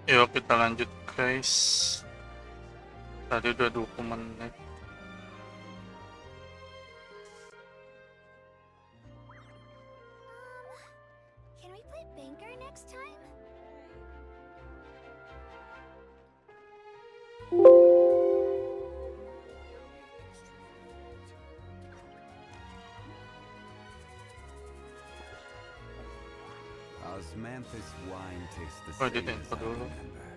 Yuk kita lanjut guys. Tadi udah 20 menit. Can we play banker next time? Osmanthus wine tastes the Oh, same di as I tempo dulu. remember.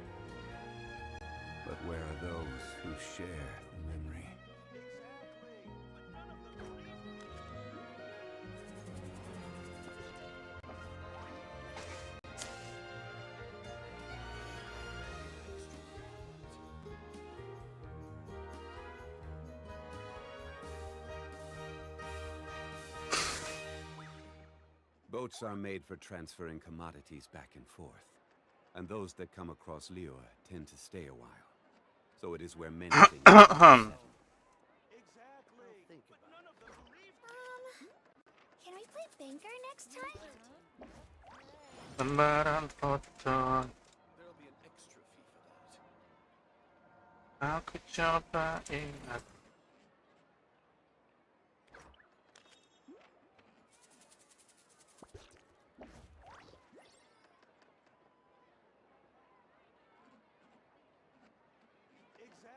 But where are those who share the memory? Boats are made for transferring commodities back and forth, and those that come across Liyue tend to stay a while. So it is where many things settle. Can we play banker next time? Lembaran foto. Aku coba ingat.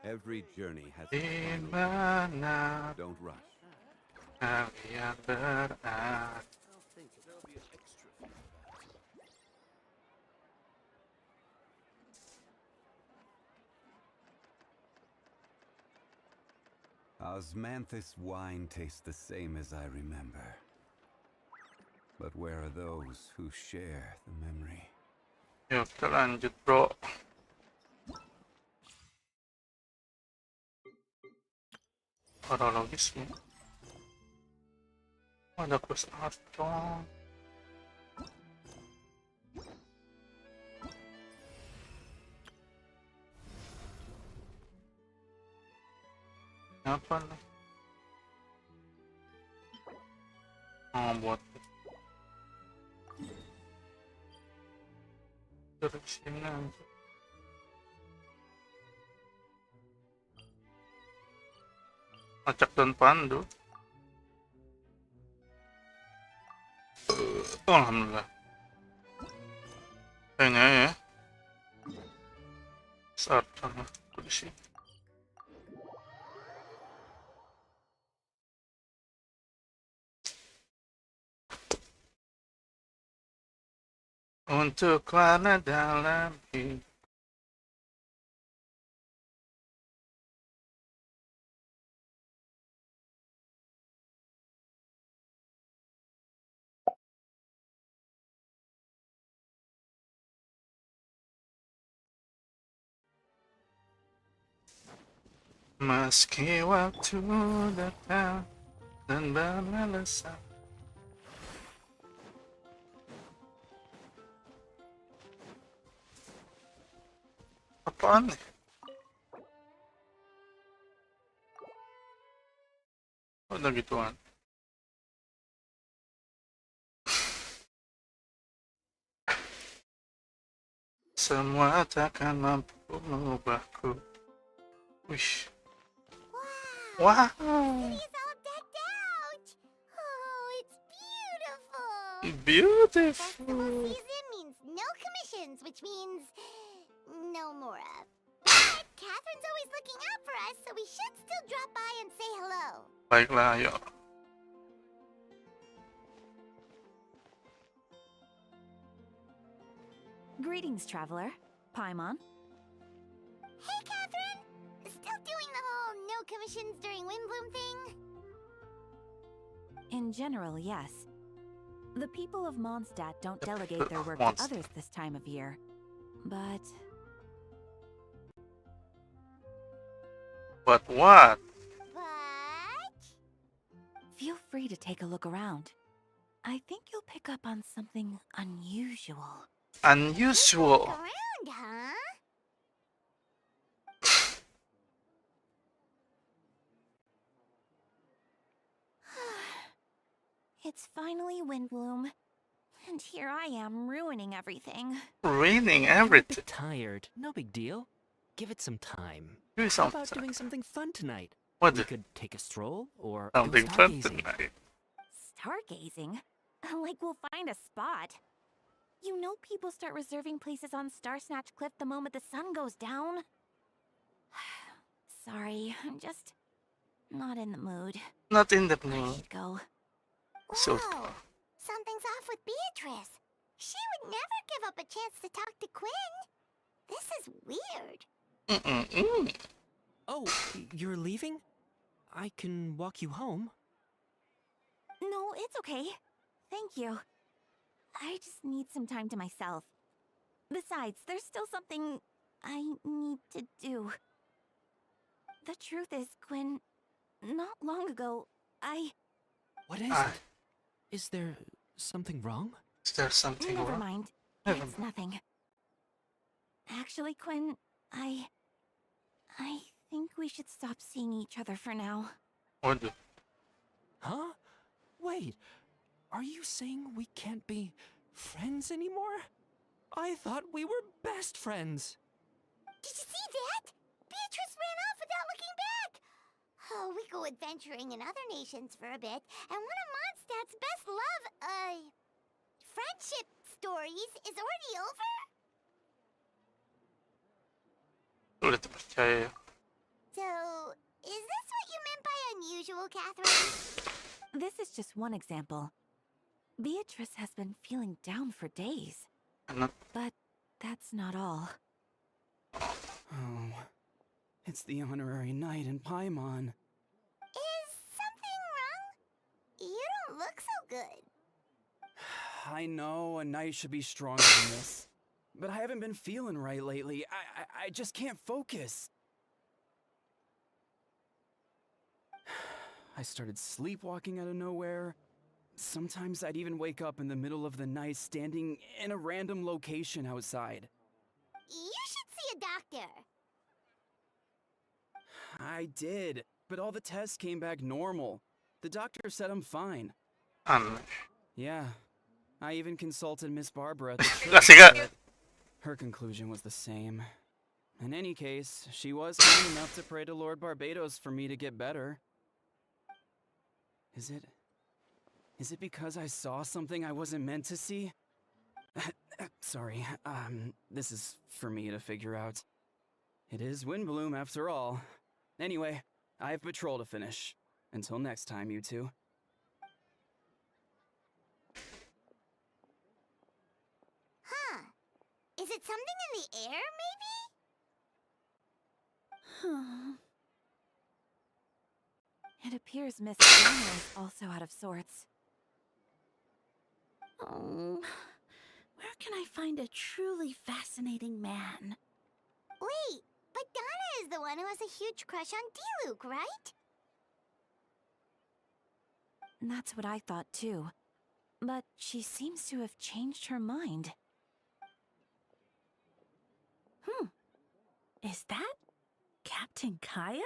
Every journey has Di a final. mana Don't rush. kalian berada? Osmanthus wine tastes the same as I remember. But where are those who share the memory? Yuk kita lanjut bro. Kronologis ya. Ada quest Arton. Apa nih? Oh, buat dari sini aja. Acak dan pandu. Alhamdulillah. Kayaknya ya. Saat sama di sini. Untuk warna dalam hidup. Meski waktu datang dan bermelesak. Apaan nih? Udah gituan. Semua takkan mampu mengubahku. Wish. Wow. City's all decked out! Oh, it's beautiful! Beautiful. Festival season means no commissions, which means no Mora. But Catherine's always looking out for us, so we should still drop by and say hello. Baiklah, ayo. Greetings, traveler. Paimon. Hey, Catherine! Still doing the whole no commissions during Windbloom thing? In general, yes. The people of Mondstadt don't delegate their work to others this time of year. But But what? But... feel free to take a look around. I think you'll pick up on something unusual. Unusual. Look around, huh? It's finally Windbloom. And here I am ruining everything. Raining You're a everything. bit tired. No big deal. Give it some time. Do How something. about doing something fun tonight? What? We could take a stroll or go Something fun stargazing. tonight. Stargazing? Like we'll find a spot. You know people start reserving places on Star Snatch Cliff the moment the sun goes down. Sorry, I'm just not in the mood. Not in the I mood. should go. So- Whoa! Something's off with Beatrice. She would never give up a chance to talk to Quinn. This is weird. Oh, you're leaving? I can walk you home. No, it's okay. Thank you. I just need some time to myself. Besides, there's still something I need to do. The truth is, Quinn, not long ago, What is Ah. it? Is there something wrong? Is there something Never wrong? mind. Never It's nothing. Actually, Quinn, I think we should stop seeing each other for now. What the? Huh? Wait, are you saying we can't be friends anymore? I thought we were best friends. Did you see that? Beatrice ran off without looking back. Oh, we go adventuring in other nations for a bit, and one of Mondstadt's best friendship stories is already over? Tror inte på Kaja. So, is this what you meant by unusual, Catherine? This is just one example. Beatrice has been feeling down for days. Not But that's not all. Oh, it's the honorary knight in Paimon. Is something wrong? You don't look so good. I know a knight should be stronger than this, but I haven't been feeling right lately. I just can't focus. I started sleepwalking out of nowhere. Sometimes I'd even wake up in the middle of the night standing in a random location outside. You should see a doctor. I did, but all the tests came back normal. The doctor said I'm fine. Anders. Yeah, I even consulted Miss Barbara at the church. Klassiker. but her conclusion was the same. In any case, she was kind enough to pray to Lord Barbados for me to get better. Is it because I saw something I wasn't meant to see? Sorry, this is for me to figure out. It is Windbloom after all. Anyway, I have patrol to finish. Until next time, you two. Huh. Is it something in the air, maybe? It appears Miss Dana is also out of sorts. Oh, where can I find a truly fascinating man? Wait, but Donna is the one who has a huge crush on Diluc, right? That's what I thought too. But she seems to have changed her mind. Is that Captain Kaya?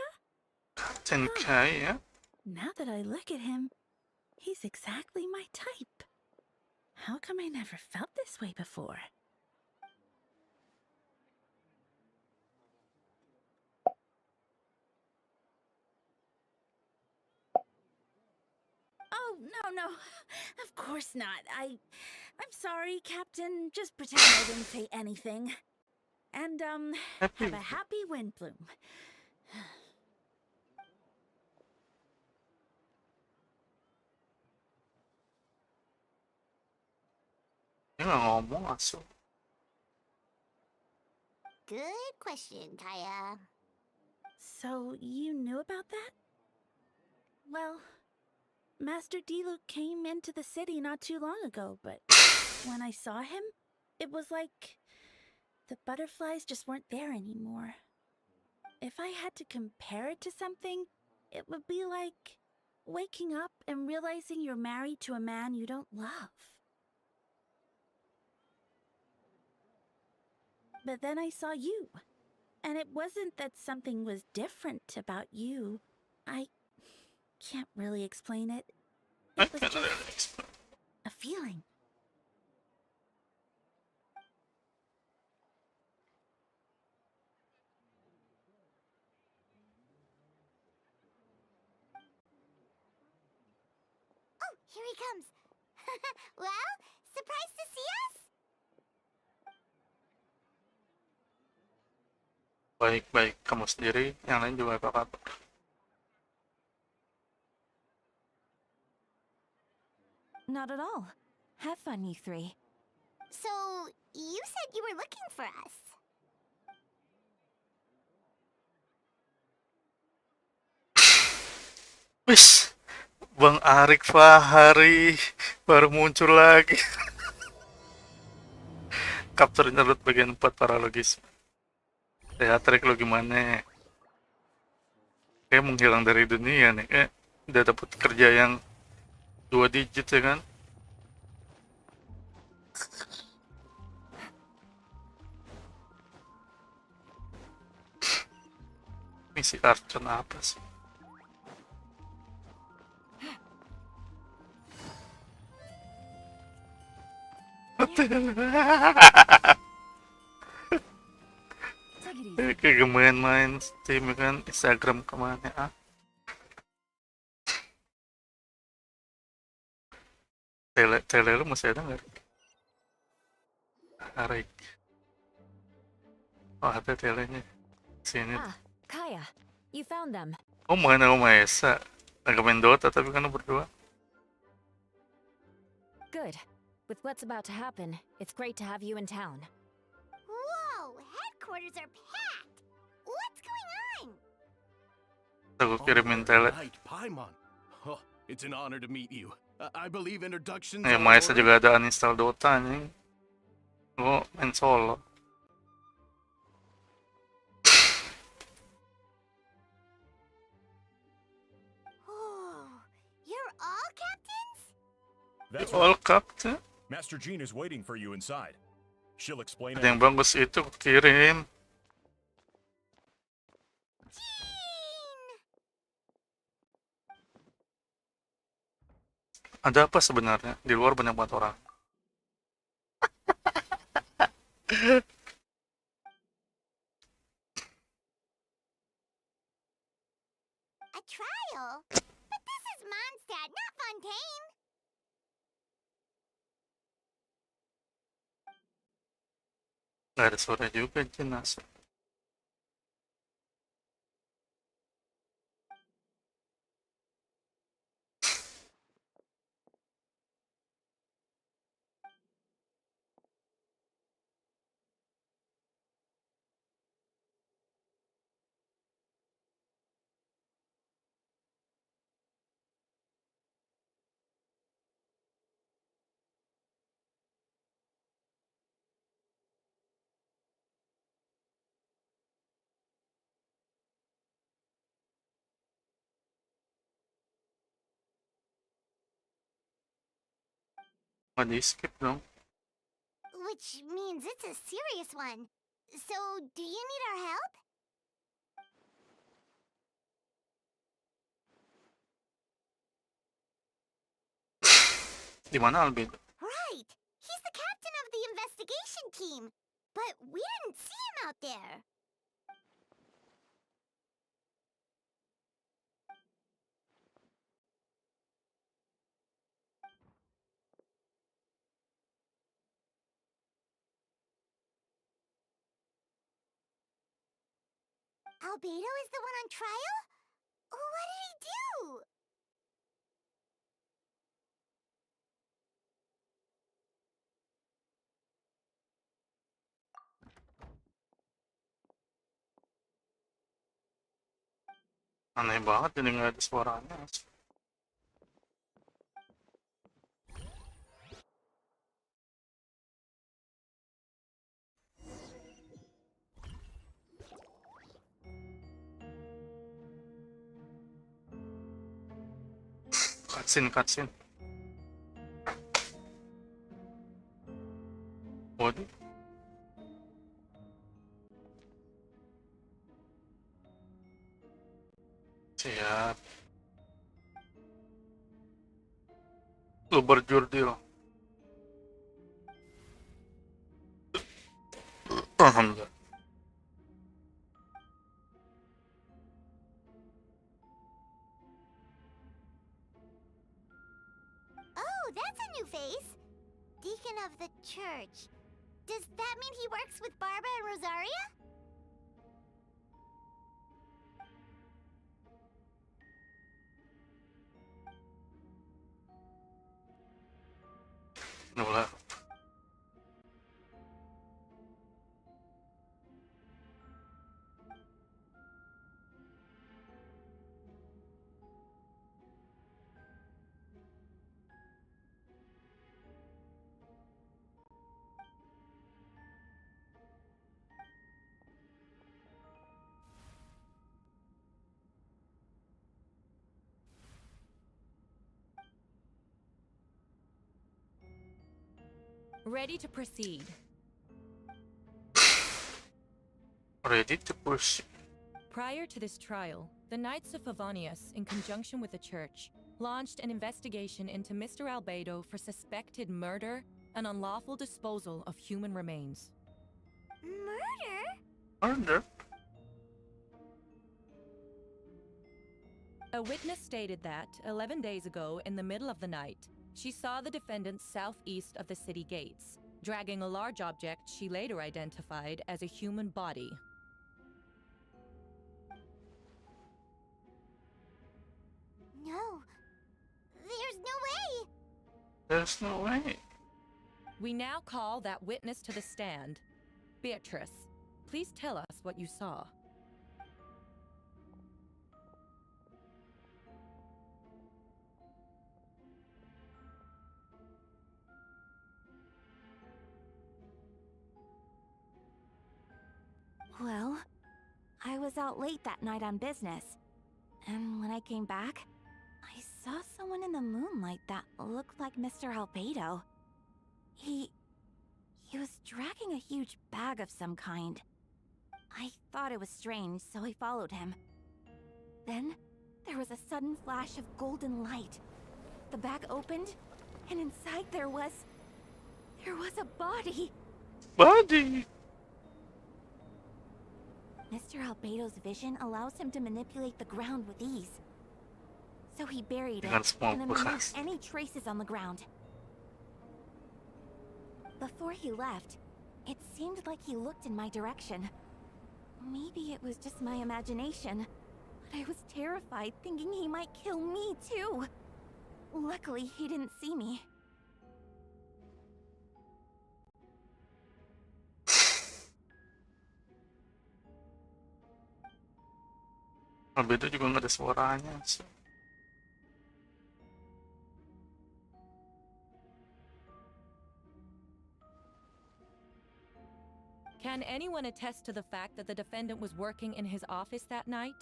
Captain Kaja? Now that I look at him, he's exactly my type. How come I never felt this way before? Oh, no. Of course not. I'm sorry, Captain. Just pretend I didn't say anything. And, Happy. have a happy Windbloom. Yun ang ngomong aso. Good question, Kaya. So, you knew about that? Well, Master Diluc came into the city not too long ago, but when I saw him, it was like the butterflies just weren't there anymore. If I had to compare it to something, it would be like waking up and realizing you're married to a man you don't love. But then I saw you, and it wasn't that something was different about you. I can't really explain it. I It was can't really just explain. a feeling. Here he comes. Well, surprised to see us? Baik-baik, kamu sendiri, yang lain juga apa kabar? Not at all. Have fun, you three. So, you said you were looking for us. Wis, Bang Arik Fahari baru muncul lagi. Capture interlude bagian 4 paralogis. Teatrik lo gimana? Kayak menghilang dari dunia nih. Udah dapet kerja yang 2 digit ya kan? Misi Archon apa sih? Take it easy. Kayak main-main Steam ya kan, Instagram kemana ah? Tele lu masih ada nggak? Arik. Oh ada telenya. Sini. Ah, Kaya, you found them. Oh mana Oma Esa? Lagi main Dota tapi kan lu berdua. Good. With what's about to happen, it's great to have you in town. Whoa, headquarters are packed. What's going on? Aku kirimin tele. Right, Paimon. Oh, it's an honor to meet you. I believe introductions Oma Esa juga ada uninstall Dota nih. Oh main solo. Oh, you're all captains? That's All right. Captain. Master Jean is waiting for you inside. She'll explain Ada yang everything. bagus itu aku kirim. Jean! Ada apa sebenarnya? Di luar banyak banget orang. A trial? But this is Mondstadt, not Fontaine. Gak ada suara juga jenazah. Oh, di skip dong. Which means it's a serious one. So, do you need our help? Di mana Albin? Right. He's the captain of the investigation team. But we didn't see him out there. Albedo is the one on trial? What did he do? Aneh banget ini nggak ada suaranya. Cutscene. Waduh. Siap. Lu berjurdil. Alhamdulillah. Administration of the church. Does that mean he works with Barbara and Rosaria? Wala. Ready to proceed. Ready to push. Prior to this trial, the Knights of Favonius, in conjunction with the Church, launched an investigation into Mr. Albedo for suspected murder and unlawful disposal of human remains. Murder? Murder? A witness stated that, 11 days ago, in the middle of the night, she saw the defendant southeast of the city gates, dragging a large object she later identified as a human body. No. There's no way! There's no way. We now call that witness to the stand. Beatrice, please tell us what you saw. Well, I was out late that night on business. And when I came back, I saw someone in the moonlight that looked like Mr. Albedo. He was dragging a huge bag of some kind. I thought it was strange, so I followed him. Then, there was a sudden flash of golden light. The bag opened, and inside there was a body. Body. Mr. Albedo's vision allows him to manipulate the ground with ease. So he buried Dengan it semua and then removed bekas. any traces on the ground. Before he left, it seemed like he looked in my direction. Maybe it was just my imagination, but I was terrified thinking he might kill me too. Luckily, he didn't see me. Albedo juga nggak ada suaranya. So. Can anyone attest to the fact that the defendant was working in his office that night?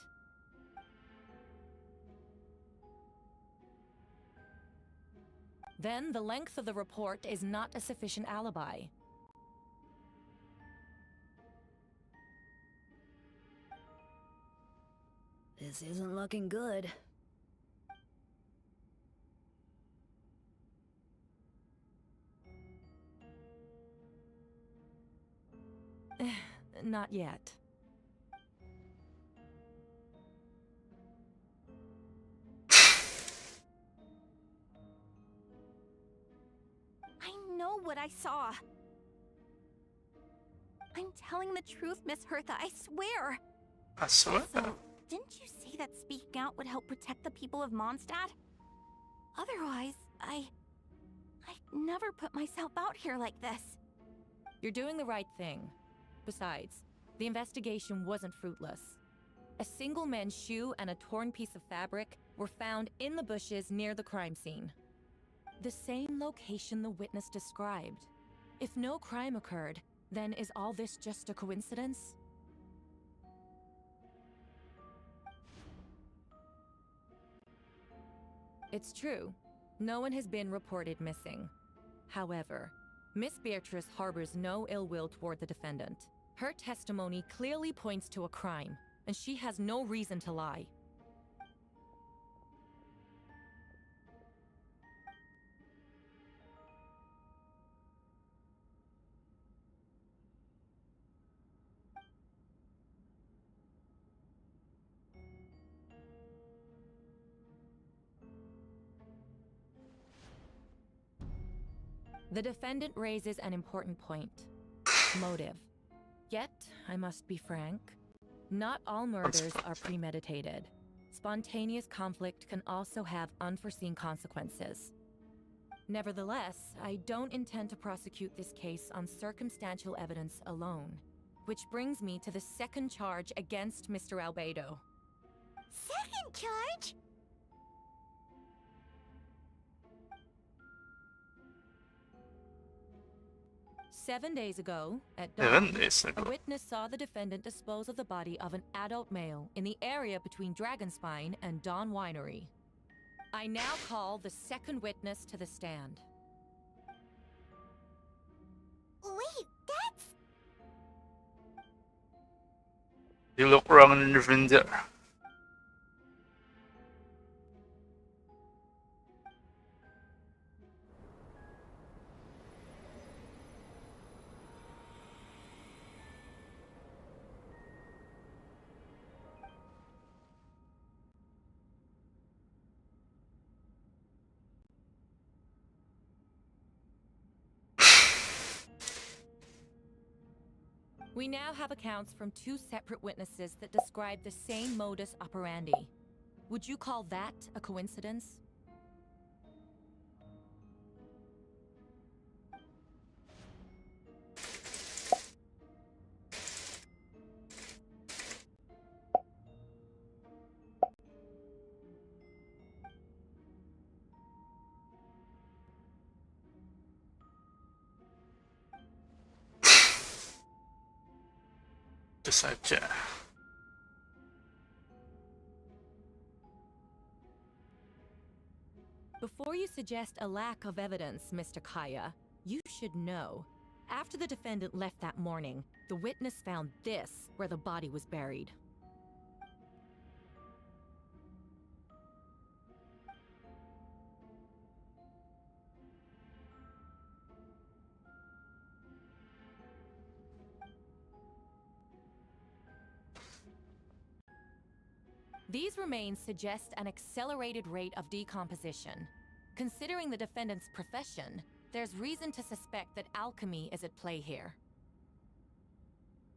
Then the length of the report is not a sufficient alibi. This isn't looking good. Not yet. I know what I saw. I'm telling the truth, Miss Hertha, I swear. I swear. So, didn't you say that speaking out would help protect the people of Mondstadt? Otherwise, I'd never put myself out here like this. You're doing the right thing. Besides, the investigation wasn't fruitless. A single men's shoe and a torn piece of fabric were found in the bushes near the crime scene. The same location the witness described. If no crime occurred, then is all this just a coincidence? It's true. No one has been reported missing. However, Miss Beatrice harbors no ill will toward the defendant. Her testimony clearly points to a crime, and she has no reason to lie. The defendant raises an important point. Motive. Yet, I must be frank, not all murders are premeditated. Spontaneous conflict can also have unforeseen consequences. Nevertheless, I don't intend to prosecute this case on circumstantial evidence alone. Which brings me to the second charge against Mr. Albedo. Second charge? Seven days ago, at 7 dawn, days a ago. witness saw the defendant dispose of the body of an adult male in the area between Dragonspine and Dawn Winery. I now call the second witness to the stand. Wait, that's... You look wrong in the finger. We now have accounts from two separate witnesses that describe the same modus operandi. Would you call that a coincidence? Saja. Before you suggest a lack of evidence, Mr. Kaya, you should know. After the defendant left that morning, the witness found this where the body was buried. These remains suggest an accelerated rate of decomposition. Considering the defendant's profession, there's reason to suspect that alchemy is at play here.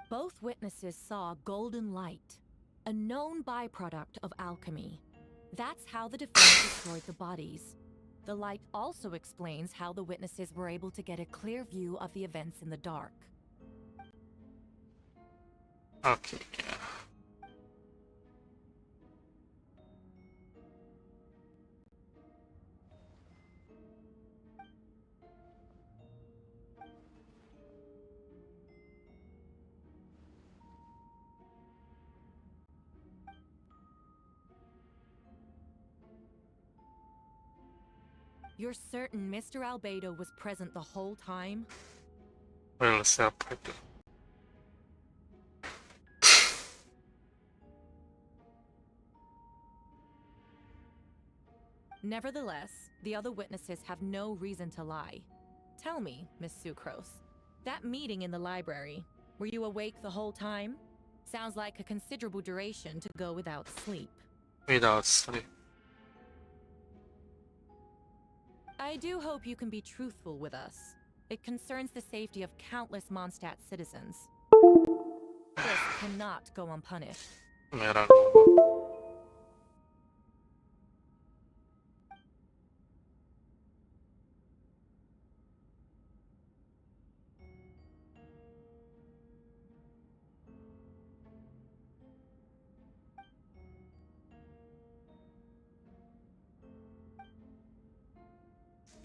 Both witnesses saw golden light, a known byproduct of alchemy. That's how the defendant destroyed the bodies. The light also explains how the witnesses were able to get a clear view of the events in the dark. Okay. You're certain Mr. Albedo was present the whole time? Well, separate. Nevertheless, the other witnesses have no reason to lie. Tell me, Miss Sucrose, that meeting in the library, were you awake the whole time? Sounds like a considerable duration to go without sleep. Without sleep. I do hope you can be truthful with us. It concerns the safety of countless Mondstadt citizens. This cannot go unpunished. Merah.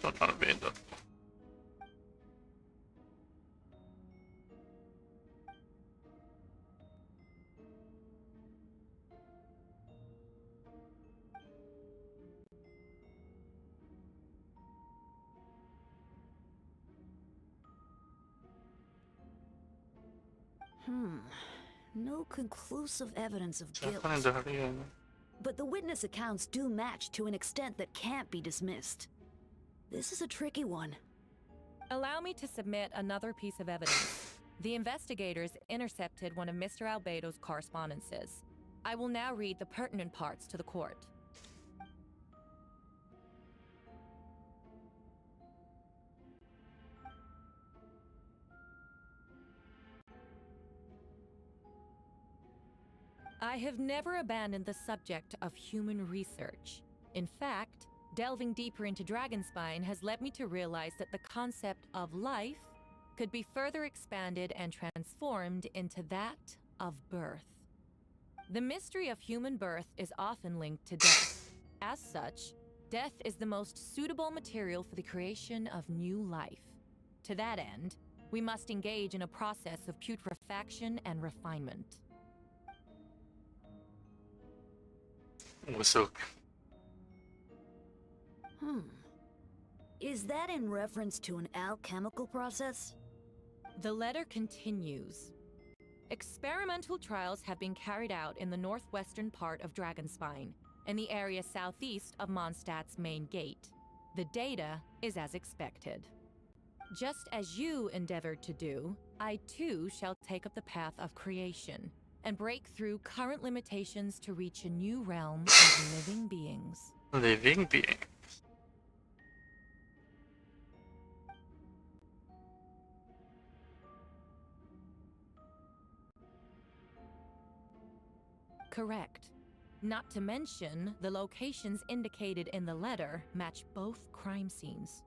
Total beda. No conclusive evidence of guilt. Siapa yang daharian? But the witness accounts do match to an extent that can't be dismissed. This is a tricky one. Allow me to submit another piece of evidence. The investigators intercepted one of Mr. Albedo's correspondences. I will now read the pertinent parts to the court. I have never abandoned the subject of human research. In fact, delving deeper into Dragonspine has led me to realize that the concept of life could be further expanded and transformed into that of birth. The mystery of human birth is often linked to death. As such, death is the most suitable material for the creation of new life. To that end, we must engage in a process of putrefaction and refinement. Busog. Is that in reference to an alchemical process? The letter continues. Experimental trials have been carried out in the northwestern part of Dragonspine, in the area southeast of Mondstadt's main gate. The data is as expected. Just as you endeavored to do, I too shall take up the path of creation and break through current limitations to reach a new realm of living beings. Living being. Correct. Not to mention, the locations indicated in the letter match both crime scenes.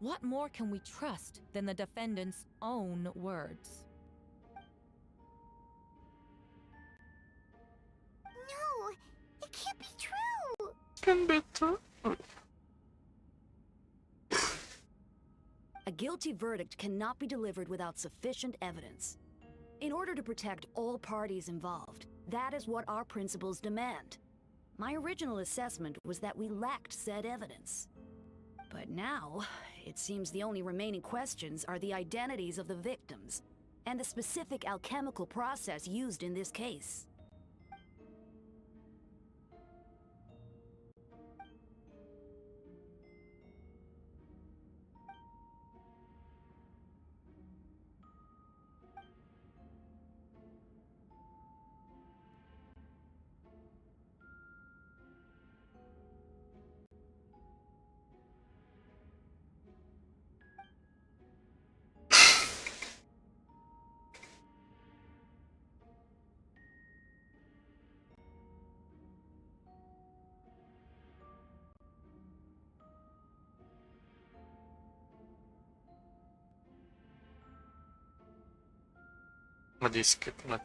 What more can we trust than the defendant's own words? No, it can't be true. Can be true. A guilty verdict cannot be delivered without sufficient evidence. In order to protect all parties involved, that is what our principles demand. My original assessment was that we lacked said evidence. But now, it seems the only remaining questions are the identities of the victims and the specific alchemical process used in this case. Madiskip na.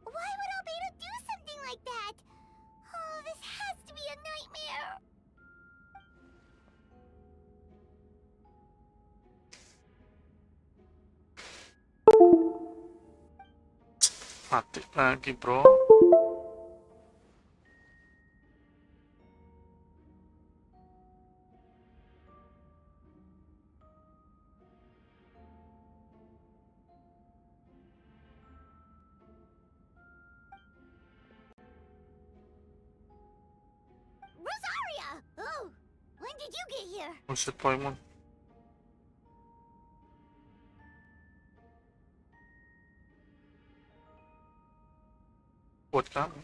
Why would Albedo do something like that? Oh, this has to be a nightmare. Mati lagi, bro. Rosaria! Oh, when did you get here? Buset Paimon. Buat kami.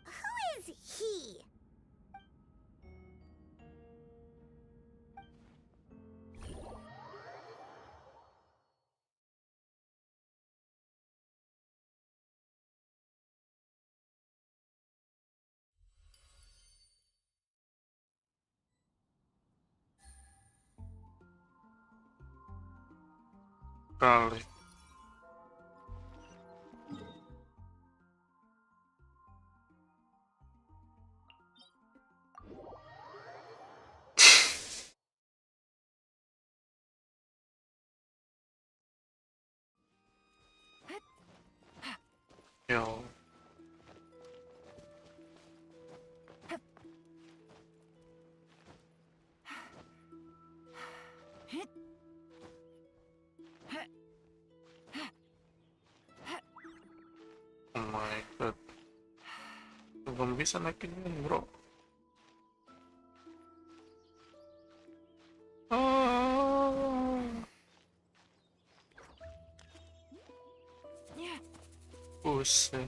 Who is he? Kali. Yo. Oh my god. Belum bisa naikin yun, bro. Oh. Buset.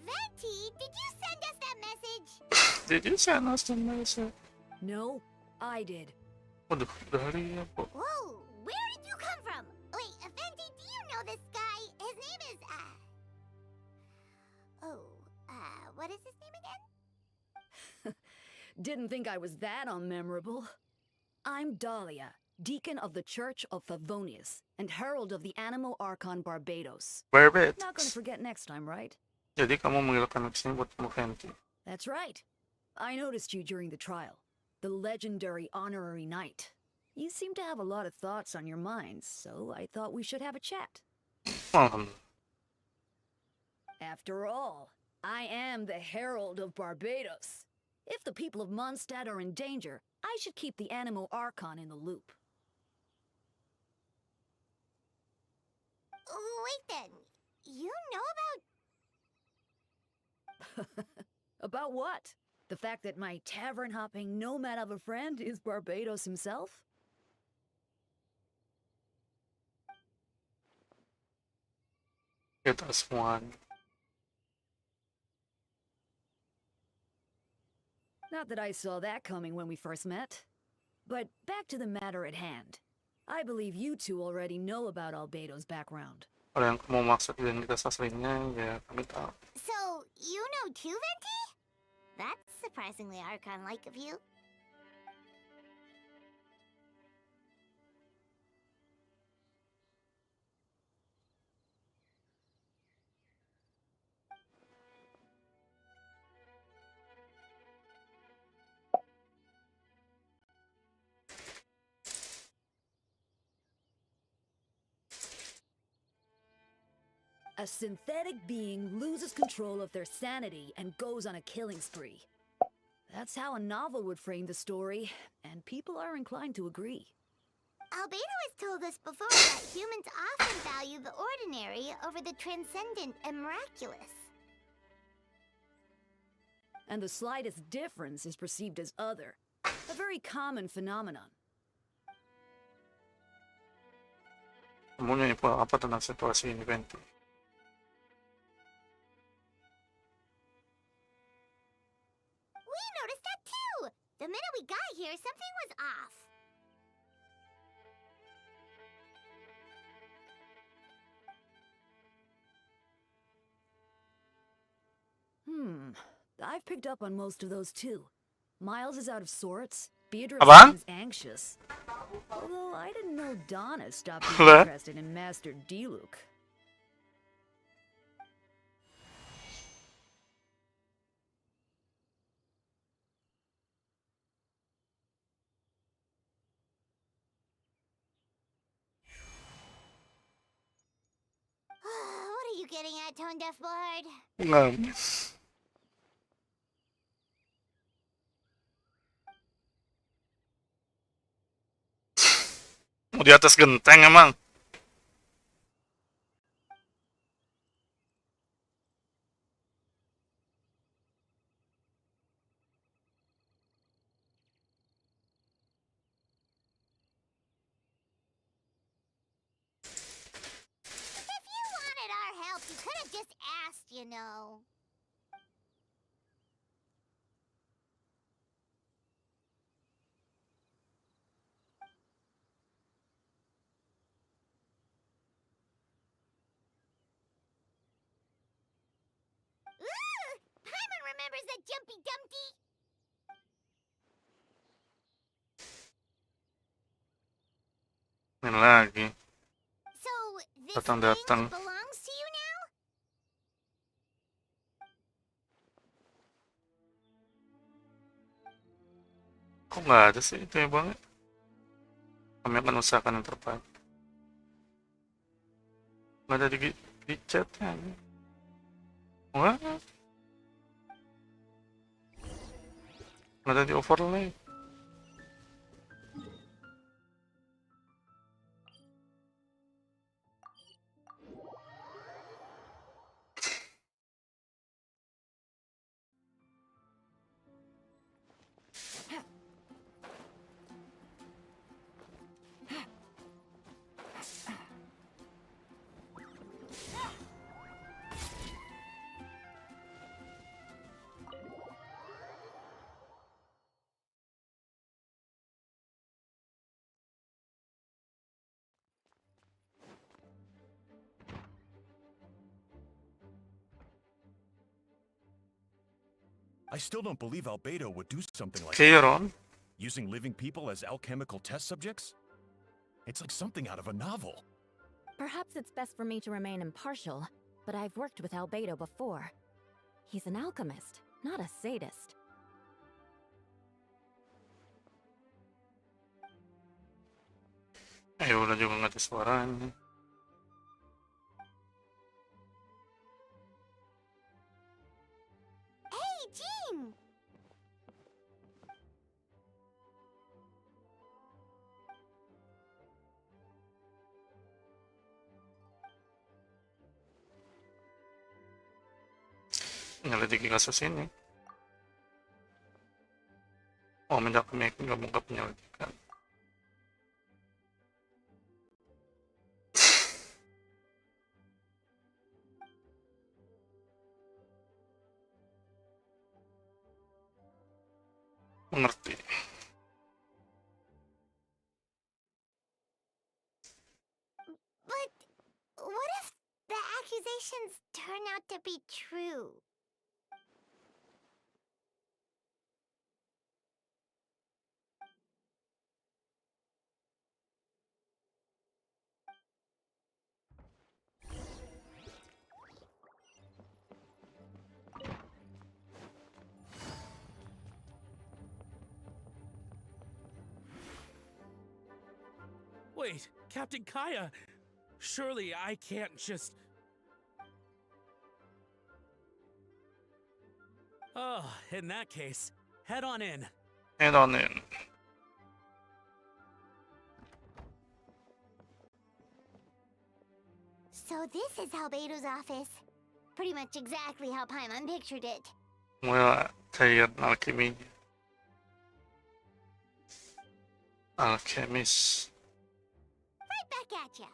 Venti, did you send us that message? Did you send us the message? No, I did. Waduh, udah lihat kok. Whoa, where did you come from? Wait, Venti, do you know this guy? His name is, what is his name again? Didn't think I was that unmemorable. I'm Dahlia, Deacon of the Church of Favonius, and Herald of the Animo Archon Barbados. Barbet. Not gonna forget next time, right? Jadi kamu menghilangkan sini buat kamu Venti. That's right. I noticed you during the trial. The legendary honorary knight. You seem to have a lot of thoughts on your mind, so I thought we should have a chat. Alhamdulillah. After all, I am the Herald of Barbados. If the people of Mondstadt are in danger, I should keep the Animo Archon in the loop. Wait then, you know about... About what? The fact that my tavern-hopping nomad of a friend is Barbados himself? Get us one. Not that I saw that coming when we first met. But back to the matter at hand. I believe you two already know about Albedo's background. Kalau yang kamu maksud identitas aslinya, ya kami tahu. So, you know too, Venti? That's surprisingly Archon-like of you. A synthetic being loses control of their sanity and goes on a killing spree. That's how a novel would frame the story, and people are inclined to agree. Albedo has told us before that humans often value the ordinary over the transcendent and miraculous. And the slightest difference is perceived as other. A very common phenomenon. Kamu punya info apa tentang situasi ini, Venti? We noticed that too! The minute we got here, something was off. I've picked up on most of those too. Miles is out of sorts. Beatrice Apaan? is anxious. Although I didn't know Donna stopped being Apa? interested in Master Diluc. What are you getting at, Tone Deaf Bard? Enggak. Mau di atas genteng emang. If you wanted our help, you could have just asked, you know. remembers that Jumpy Dumpty? Ini lagi. So, this Datang-datang. thing belongs to you now? Kok nggak ada sih itu ya bang? Kami akan usahakan yang terbaik. Nggak ada di chatnya. Wah. Nggak ada di overlay. I still don't believe Albedo would do something like Okay, that. Ron. Using living people as alchemical test subjects? It's like something out of a novel. Perhaps it's best for me to remain impartial, but I've worked with Albedo before. He's an alchemist, not a sadist. Udah juga nggak ada suaranya. Hey, Jean! Nyelidiki kasus ini. Oh, minta kami nggak buka penyelidikan. Mengerti. But what if the accusations turn out to be true? Wait, Captain Kaya! Surely I can't just... Oh, in that case, head on in. Head on in. So this is Albedo's office. Pretty much exactly how Paimon pictured it. Mulai cair alkiminya. Alchemist. Right back at ya.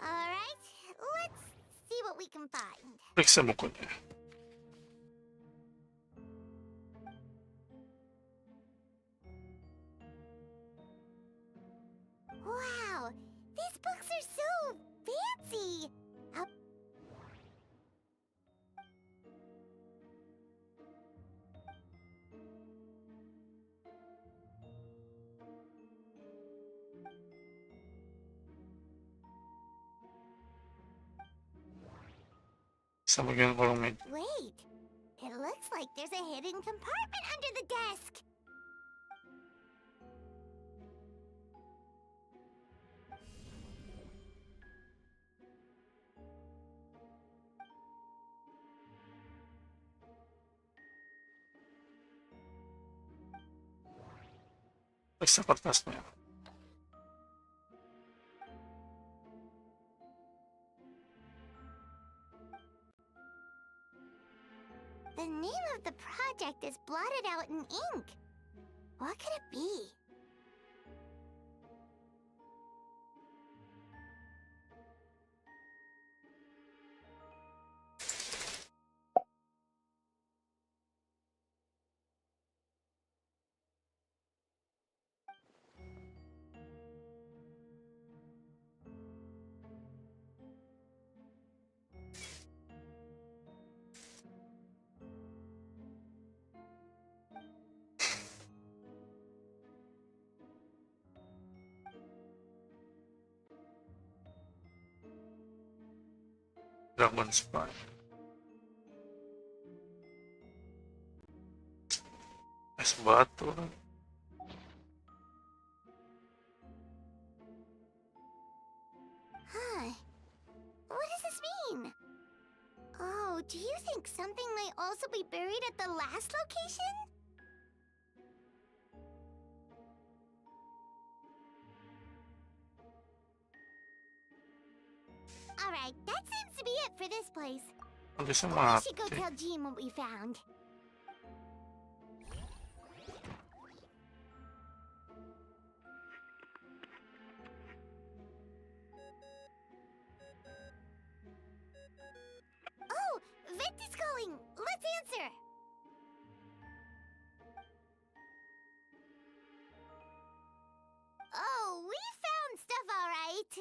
Alright, let's see what we can find. Periksa bukunya. Wow, these books are so fancy. Sa bagian kolong meja. Wait, it looks like there's a hidden compartment under the desk. Periksa kertasnya. The name of the project is blotted out in ink. What could it be? Dragon Spot. Es batu kan. Huh. What does this mean? Oh, do you think something might also be buried at the last location? Alright, that seems to be it for this place. Bisa We mati. should go tell Jean what we found. Oh, Vent is calling. Let's answer. Oh, we found stuff, all right.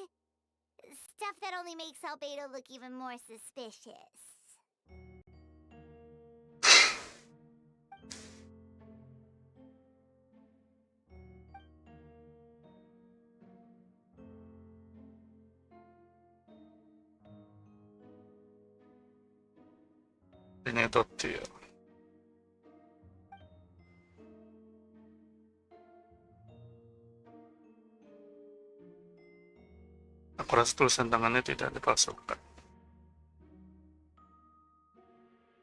Stuff that only makes Albedo look even more suspicious. Ini Dotti ya. Aku rasa tulisan tangannya tidak dipalsukan.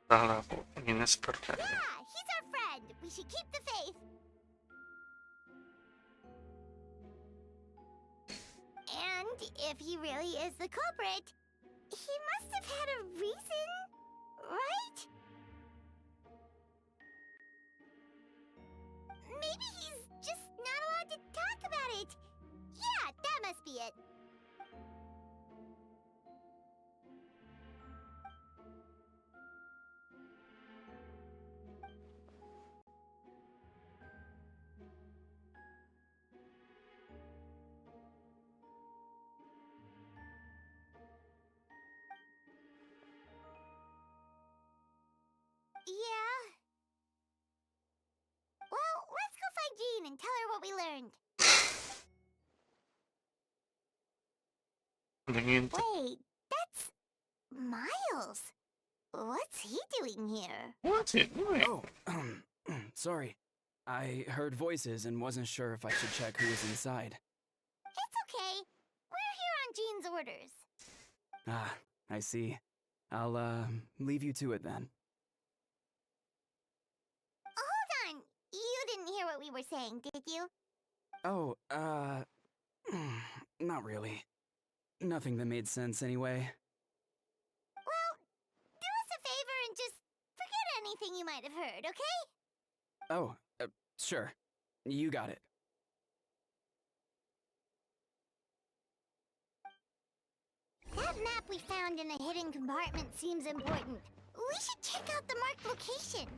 Entahlah, aku inginnya seperti itu. Yeah, he's our friend. We should keep the faith. And if he really is the culprit, he must have had a reason, right? Maybe he's just not allowed to talk about it. Yeah, that must be it. Yeah. Well, let's go find Jean and tell her what we learned. Ingin Wait, that's Miles. What's he doing here? What's it doing? Oh, sorry. I heard voices and wasn't sure if I should check who was inside. It's okay. We're here on Jean's orders. Ah, I see. I'll, leave you to it then. Hold on. You didn't hear what we were saying, did you? Oh, not really. Nothing that made sense anyway. Well, do us a favor and just forget anything you might have heard, okay? Oh, sure. You got it. That map we found in a hidden compartment seems important. We should check out the marked locations.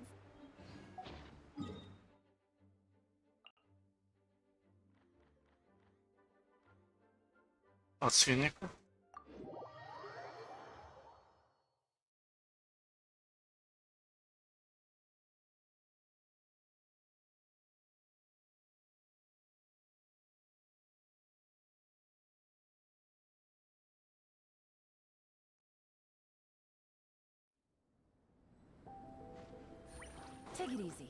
От свинника. Take it easy.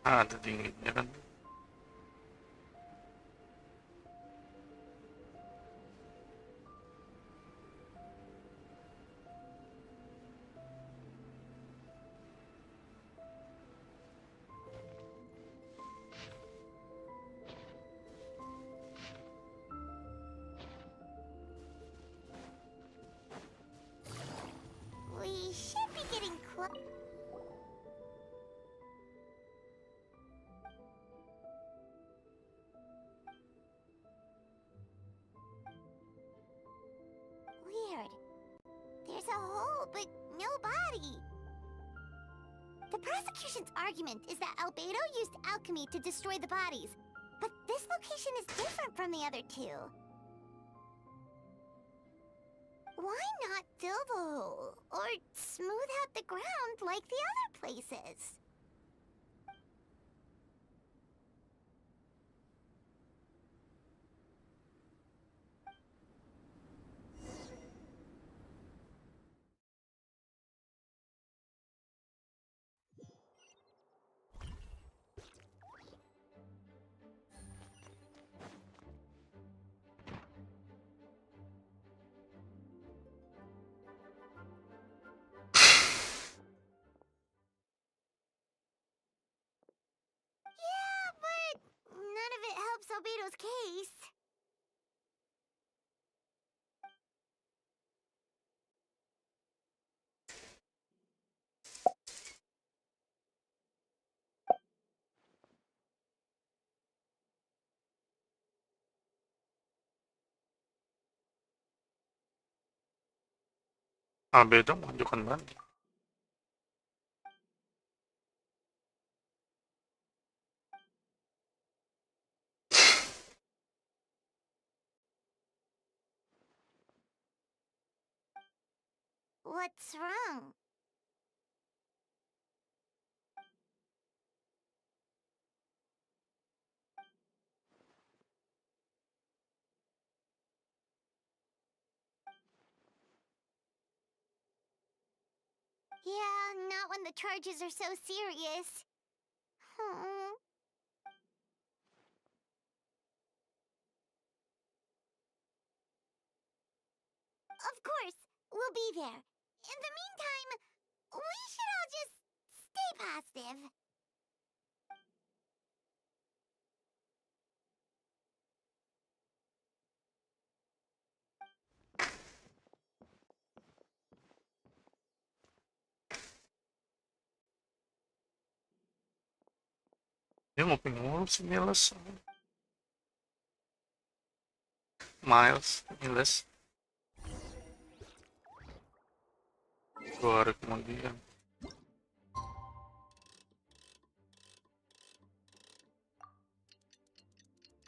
Ada dinginnya kan. We should be getting close. Weird. There's a hole, but no body. The prosecution's argument is that Albedo used alchemy to destroy the bodies, but this location is different from the other two. Why not fill the hole, or smooth out the ground like the other places? helps Albedo's case. Albedo mengajukan banding. What's wrong? Yeah, not when the charges are so serious. Hmm. Of course, we'll be there. In the meantime, we should all just stay positive. Dia nguping mulu si Miles. Miles. 2 hari kemudian.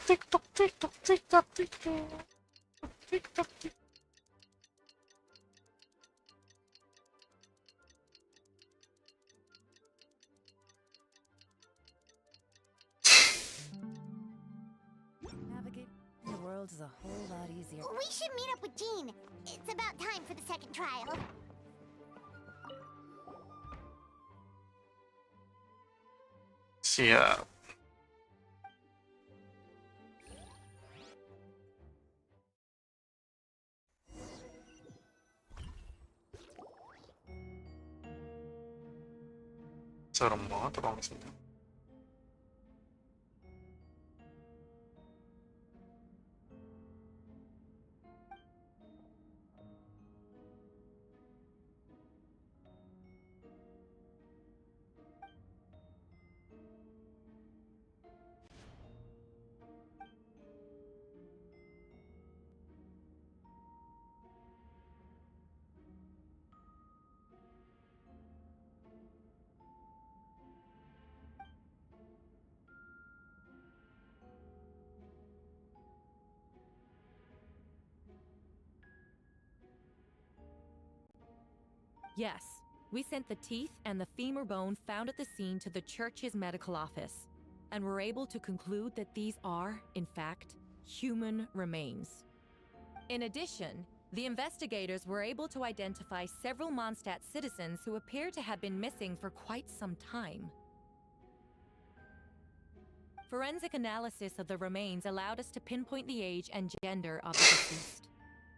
TikTok. Navigate the world is a whole lot easier. We should meet up with Jean. It's about time for the second trial. Siap. Serem banget orang sini. Yes, we sent the teeth and the femur bone found at the scene to the church's medical office, and were able to conclude that these are, in fact, human remains. In addition, the investigators were able to identify several Mondstadt citizens who appear to have been missing for quite some time. Forensic analysis of the remains allowed us to pinpoint the age and gender of the deceased.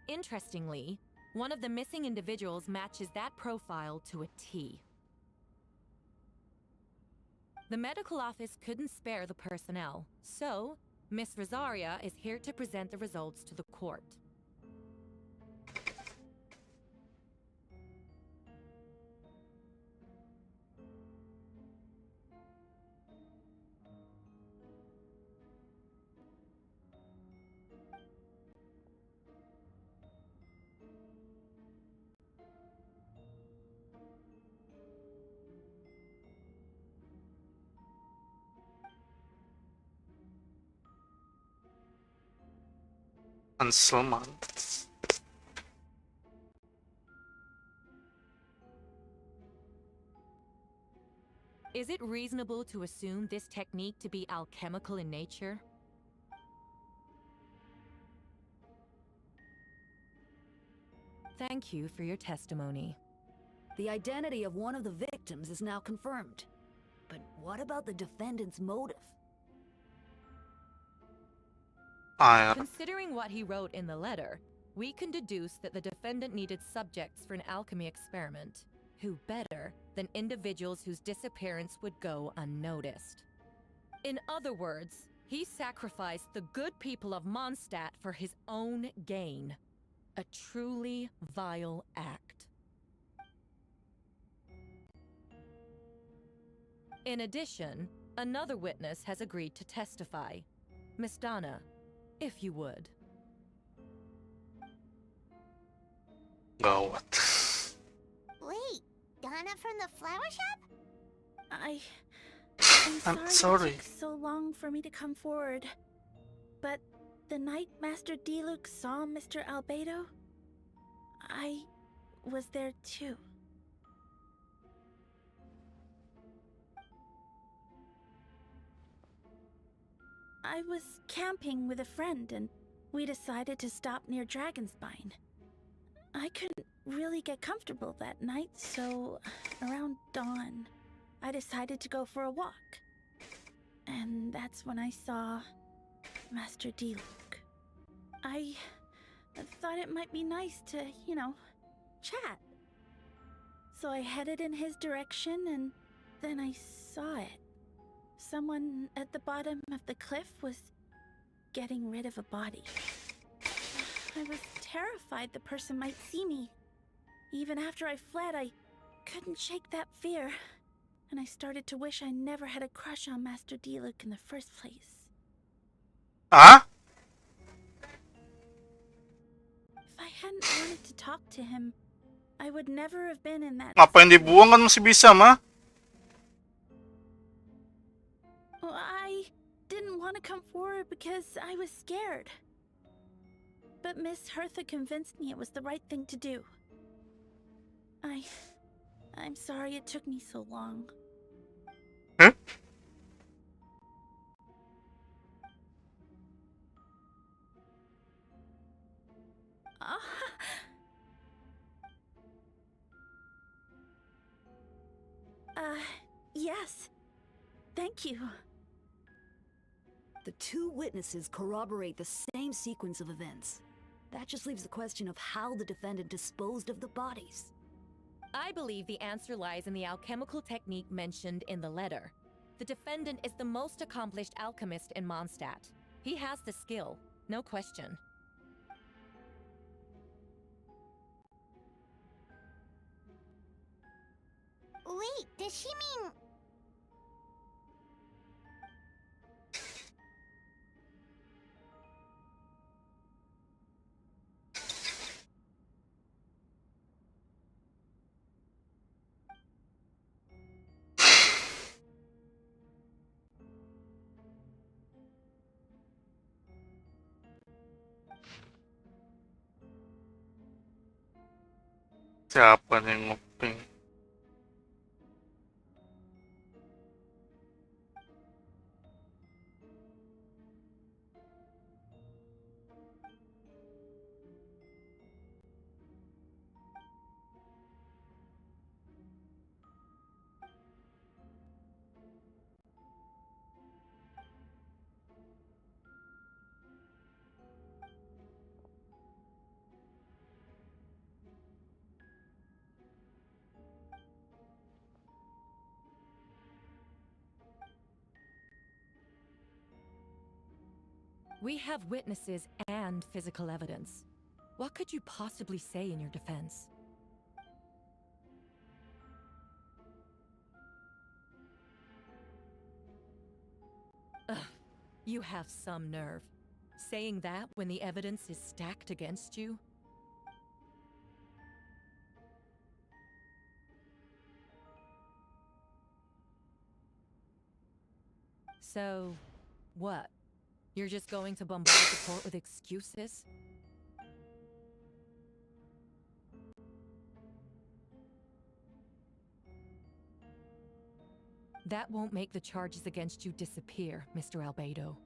Interestingly, one of the missing individuals matches that profile to a T. The medical office couldn't spare the personnel, so Miss Rosaria is here to present the results to the court. Anselman. Is it reasonable to assume this technique to be alchemical in nature? Thank you for your testimony. The identity of one of the victims is now confirmed. But what about the defendant's motive? Considering what he wrote in the letter, we can deduce that the defendant needed subjects for an alchemy experiment. Who better than individuals whose disappearance would go unnoticed? In other words, He sacrificed the good people of Mondstadt for his own gain. A truly vile act. In addition, another witness has agreed to testify. Miss Donna, if you would. Gawat. Wait, Donna from the flower shop? I'm sorry it took so long for me to come forward. But the night Master Diluc saw Mr. Albedo, I was there too. I was camping with a friend and we decided to stop near Dragonspine. I couldn't really get comfortable that night, so around dawn, I decided to go for a walk. And that's when I saw Master Diluc. I thought it might be nice to, chat. So I headed in his direction and then I saw it. Someone at the bottom of the cliff was getting rid of a body. I was terrified the person might see me. Even after I fled, I couldn't shake that fear. And I started to wish I never had a crush on Master Diluc in the first place. Ah? If I hadn't wanted to talk to him, I would never have been in that Apa hindi situation. buwangan mo si Bisam, ha? Well, I didn't want to come forward because I was scared. But Miss Hertha convinced me it was the right thing to do. I'm sorry it took me so long. Huh? Yes. Thank you. The two witnesses corroborate the same sequence of events. That just leaves the question of how the defendant disposed of the bodies. I believe the answer lies in the alchemical technique mentioned in the letter. The defendant is the most accomplished alchemist in Mondstadt. He has the skill, no question. Wait, does she mean... Siapa nih yang nguping? We have witnesses and physical evidence. What could you possibly say in your defense? Ugh, you have some nerve. Saying that when the evidence is stacked against you? So, what? You're just going to bombard the court with excuses? That won't make the charges against you disappear, Mr. Albedo.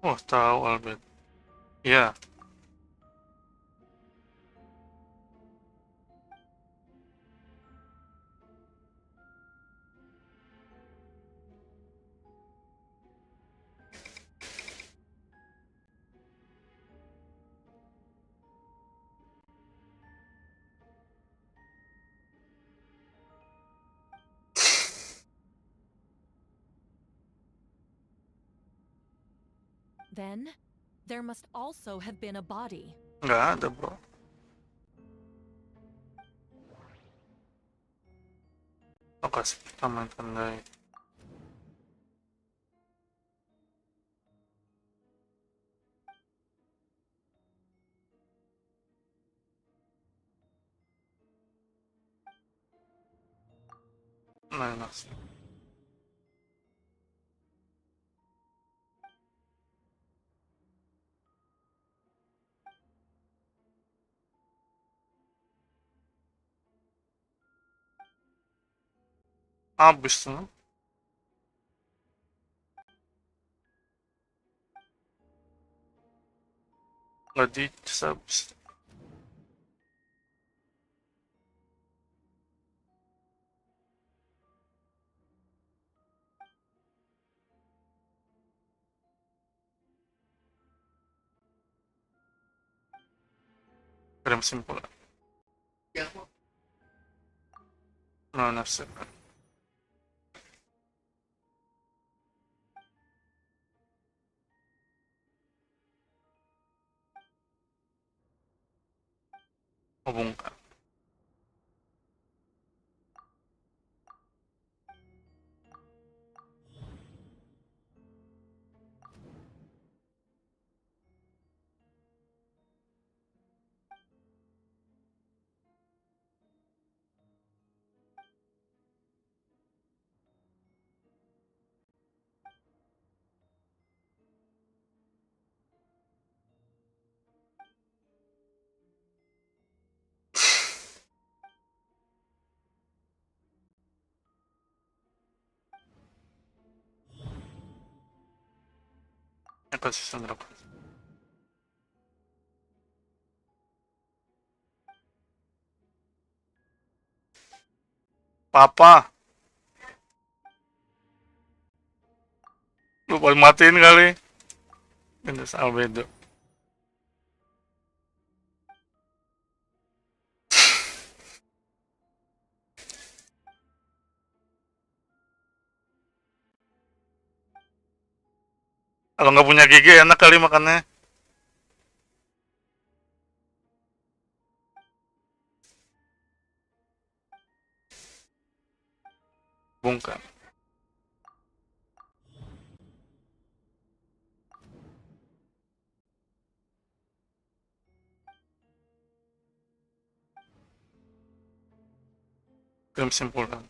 Oh, tahu Albert. Ya. Then, there must also have been a body. Nggak ada, bro. Lokasi pertama tandai. Nah, enak sih. Abis tuh. Nggak dicas abis. Kirim simpul. Nah, nafsu. Hubungkan. Ekosistem berapa? Papa. Lupa matiin kali. Windows Albedo. Kalau nggak punya gigi enak kali makannya. Bungkam. Kirim simpulan.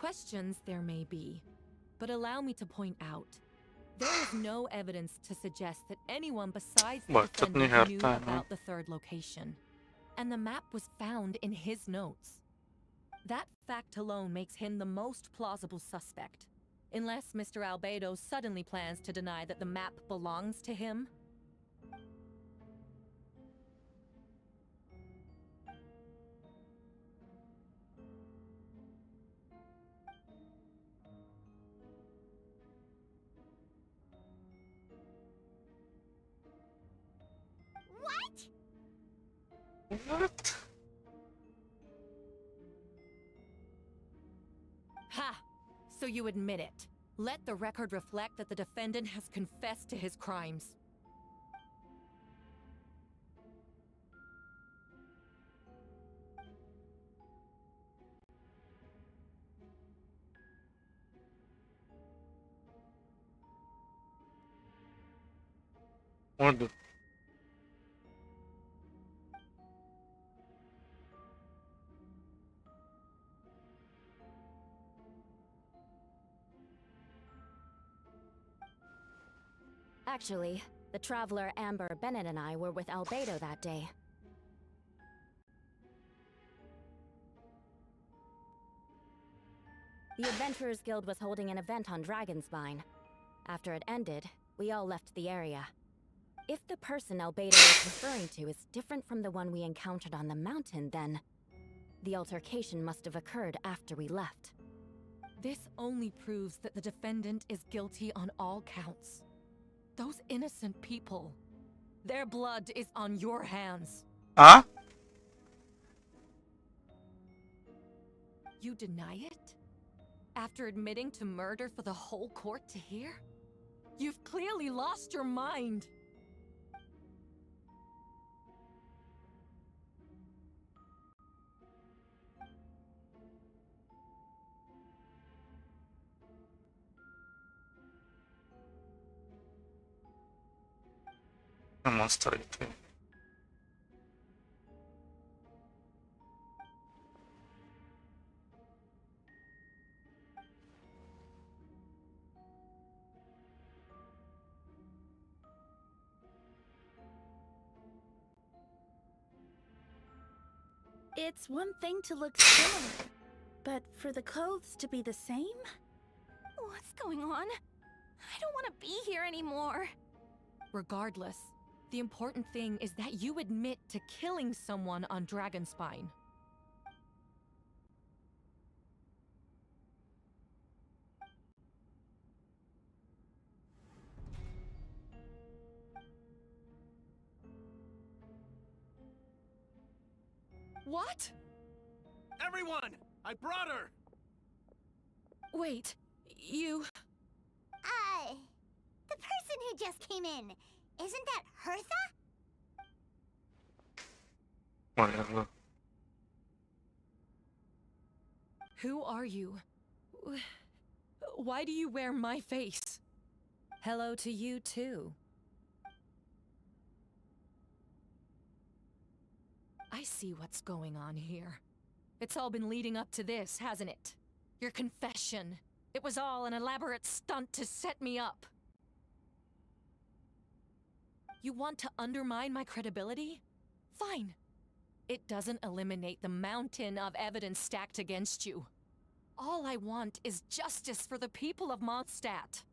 Questions there may be, but allow me to point out. There is no evidence to suggest that anyone besides the Bacot nih defendant knew harta. about the third location. And the map was found in his notes. That fact alone makes him the most plausible suspect. Unless Mr. Albedo suddenly plans to deny that the map belongs to him. What? Ha! So you admit it. Let the record reflect that the defendant has confessed to his crimes. Waduh. Actually, the traveler Amber, Bennett, and I were with Albedo that day. The Adventurers Guild was holding an event on Dragonspine. After it ended, we all left the area. If the person Albedo is referring to is different from the one we encountered on the mountain, then the altercation must have occurred after we left. This only proves that the defendant is guilty on all counts. Those innocent people, their blood is on your hands. Huh? You deny it? After admitting to murder for the whole court to hear? You've clearly lost your mind. Monster itu. It's one thing to look similar, but for the clothes to be the same? What's going on? I don't want to be here anymore. Regardless, the important thing is that you admit to killing someone on Dragonspine. What? Everyone! I brought her! Wait, you... The person who just came in, isn't that Hertha? Whatever. Who are you? Why do you wear my face? Hello to you too. I see what's going on here. It's all been leading up to this, hasn't it? Your confession. It was all an elaborate stunt to set me up. You want to undermine my credibility? Fine. It doesn't eliminate the mountain of evidence stacked against you. All I want is justice for the people of Mondstadt.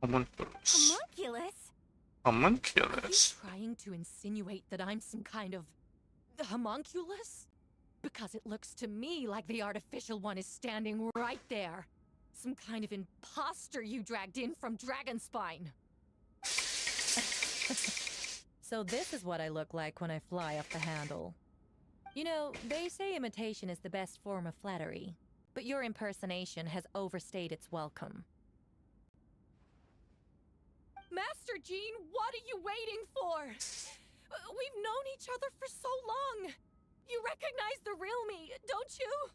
Homunculus. Homunculus? Are you Homunculus. trying to insinuate that I'm some kind of homunculus? Because it looks to me like the artificial one is standing right there. Some kind of imposter you dragged in from Dragonspine. So this is what I look like when I fly off the handle. You know, they say imitation is the best form of flattery, but your impersonation has overstayed its welcome. Master Jean, what are you waiting for? We've known each other for so long. You recognize the real me, don't you?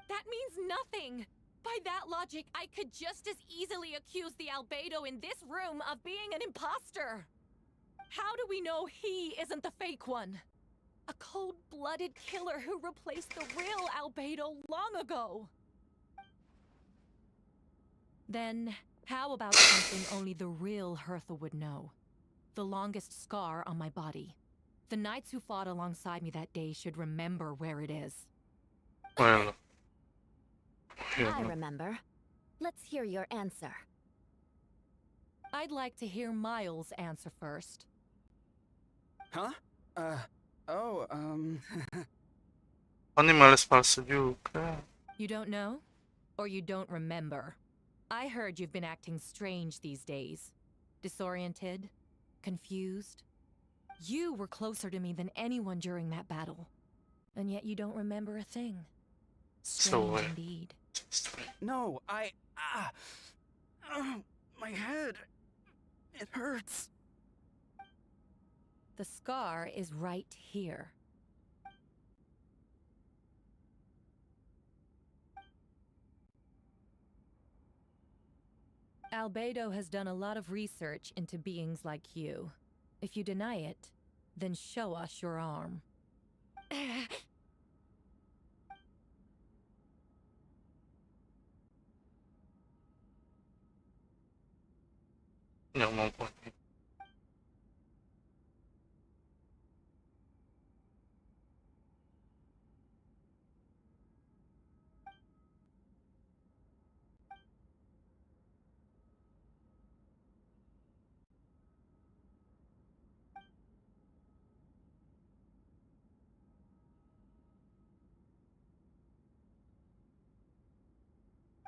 That means nothing. By that logic, I could just as easily accuse the Albedo in this room of being an imposter. How do we know he isn't the fake one? A cold-blooded killer who replaced the real Albedo long ago. Then, How about something only the real Hertha would know? The longest scar on my body. The knights who fought alongside me that day should remember where it is. Well, I remember. Let's hear your answer. I'd like to hear Miles' answer first. Huh? animales palsu juga. You don't know? Or you don't remember? I heard you've been acting strange these days. Disoriented? Confused? You were closer to me than anyone during that battle. And yet you don't remember a thing. Strange indeed. No, my head. It hurts. The scar is right here. Albedo has done a lot of research into beings like you. If you deny it, then show us your arm. Hindi ako makuha.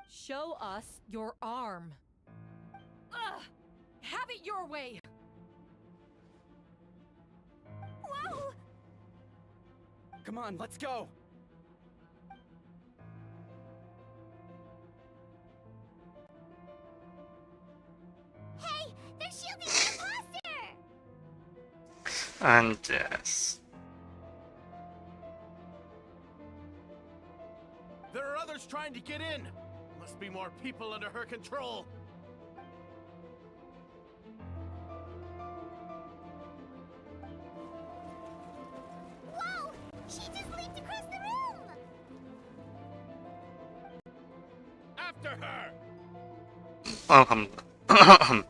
Show us your arm. Ugh! Have it your way! Whoa! Come on, let's go. Hey, they're shielding the imposter! And yes. There are others trying to get in. Must be more people under her control. Whoa! She just leaped across the room! After her! Alhamdulillah.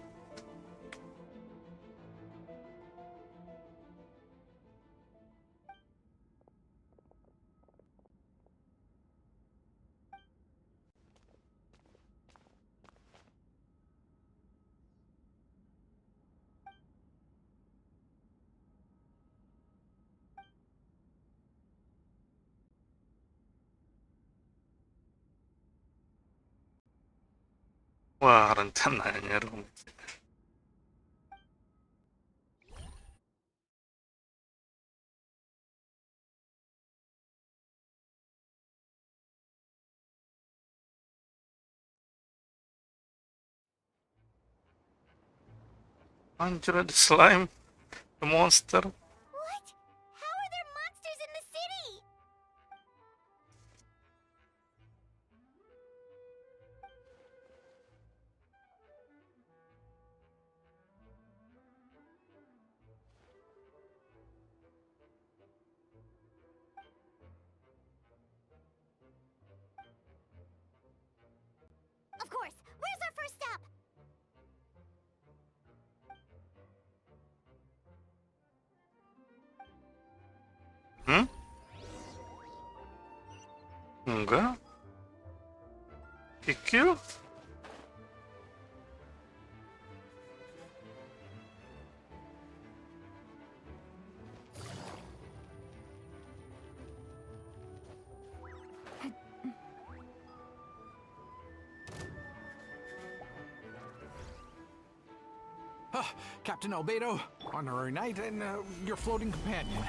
Wah, rencananya rumit. Anjir, ada slime. The monster. What? How are there monsters in the city? Of course. Where's our first stop? Hmm? Enggak. Kikil? Captain Albedo, honorary knight, and your floating companion.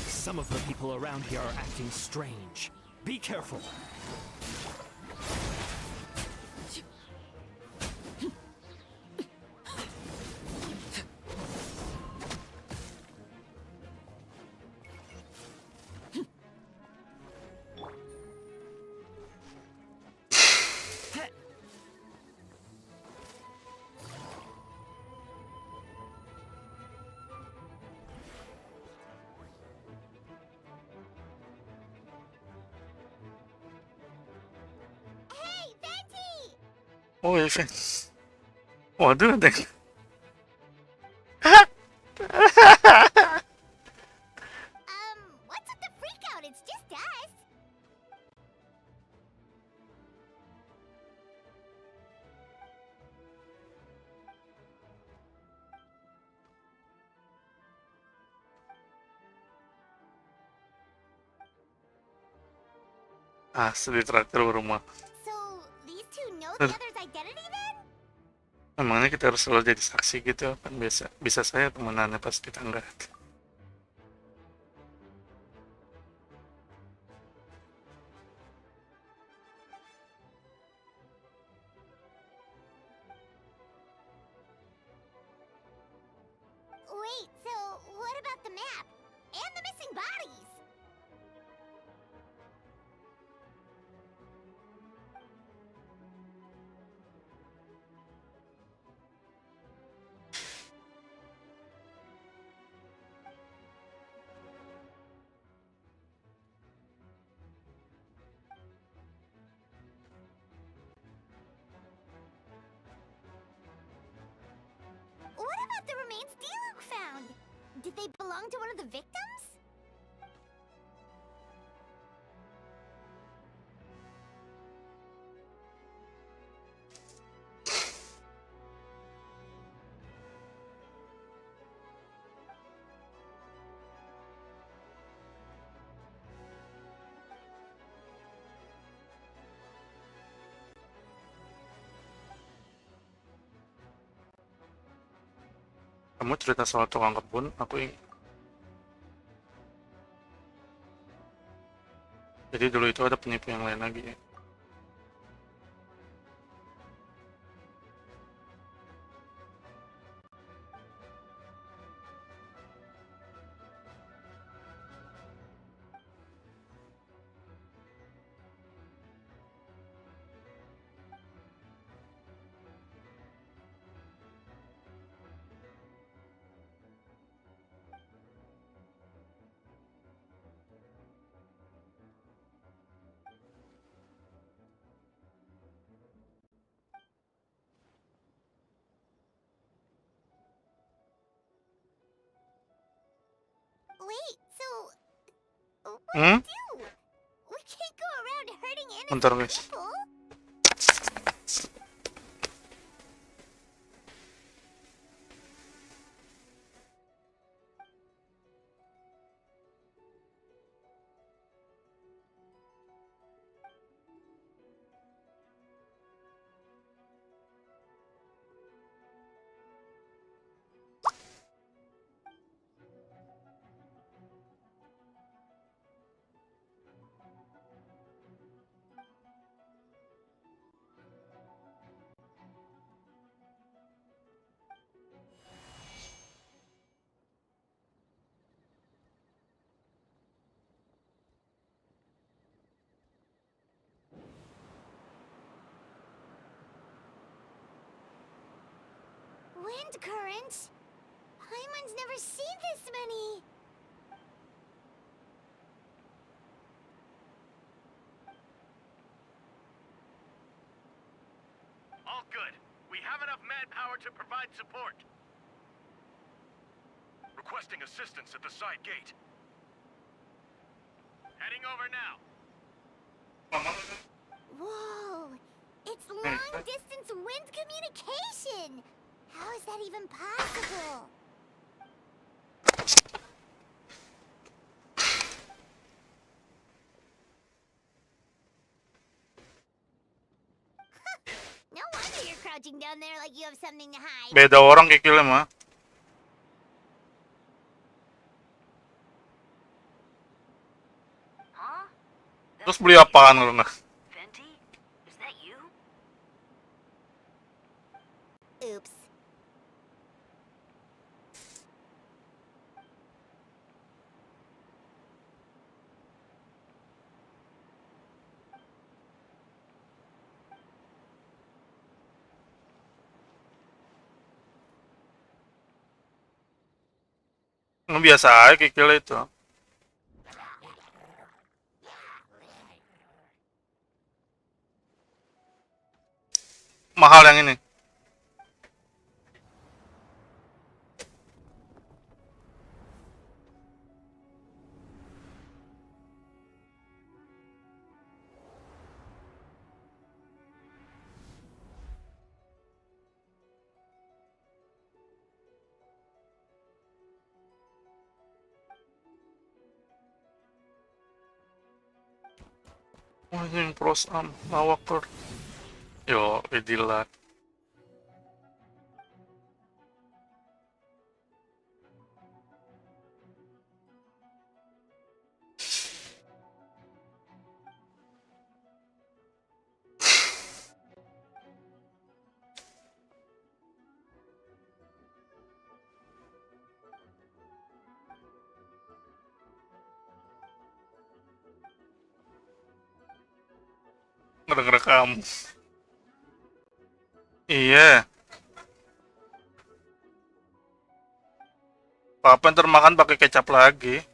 Some of the people around here are acting strange. Be careful. Hey, Venti! Oh, Evan. Waduh, ada yang... What's with the freak out? It's just us. Asli traktir rumah. So, these two know the other's identity then? Emangnya kita harus selalu jadi saksi gitu kan bisa saya temenannya pas kita enggak. Wait, so what about the map? And the missing bodies? What about the remains Diluc found? Did they belong to one of the victims? Kamu cerita soal tukang kebun, jadi dulu itu ada penipu yang lain lagi ya. Wait, so what Hmm? do we do? We can't go around hurting Bentar innocent guys. people. Wind currents? Paimon's never seen this many. All good. We have enough manpower to provide support. Requesting assistance at the side gate. Heading over now. Whoa! It's long-distance wind communication! How is that even possible? No wonder you're crouching down there like you have something to hide. Beda orang kikilnya mah. Huh? Terus beli apaan kalau nggak? Venti? Is that you? Oops. Biasa aja kikil itu. Mahal yang ini. Wah, ini yang pros am, lawak bro. Yo, idilat. Ngerekam. Iya. Papa ntar makan pakai kecap lagi.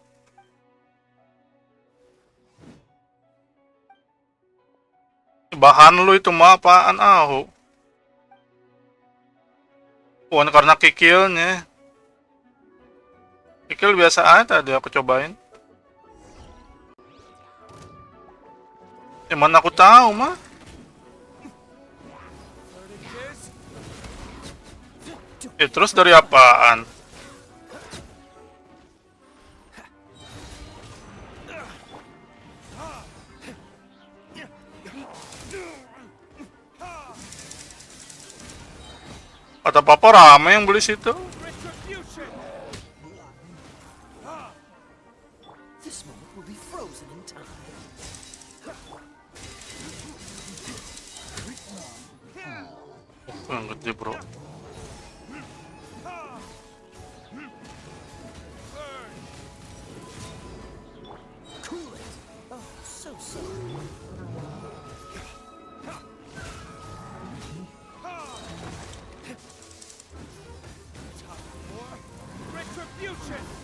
Bahan lu itu mah apaan ahu? Bukan karena kikilnya. Kikil biasa aja tadi aku cobain. Mana aku tahu mah. Terus dari apaan? Kata papa rame yang beli situ. This moment will be frozen in time. Yang gede bro. Cool it. Oh, so sorry.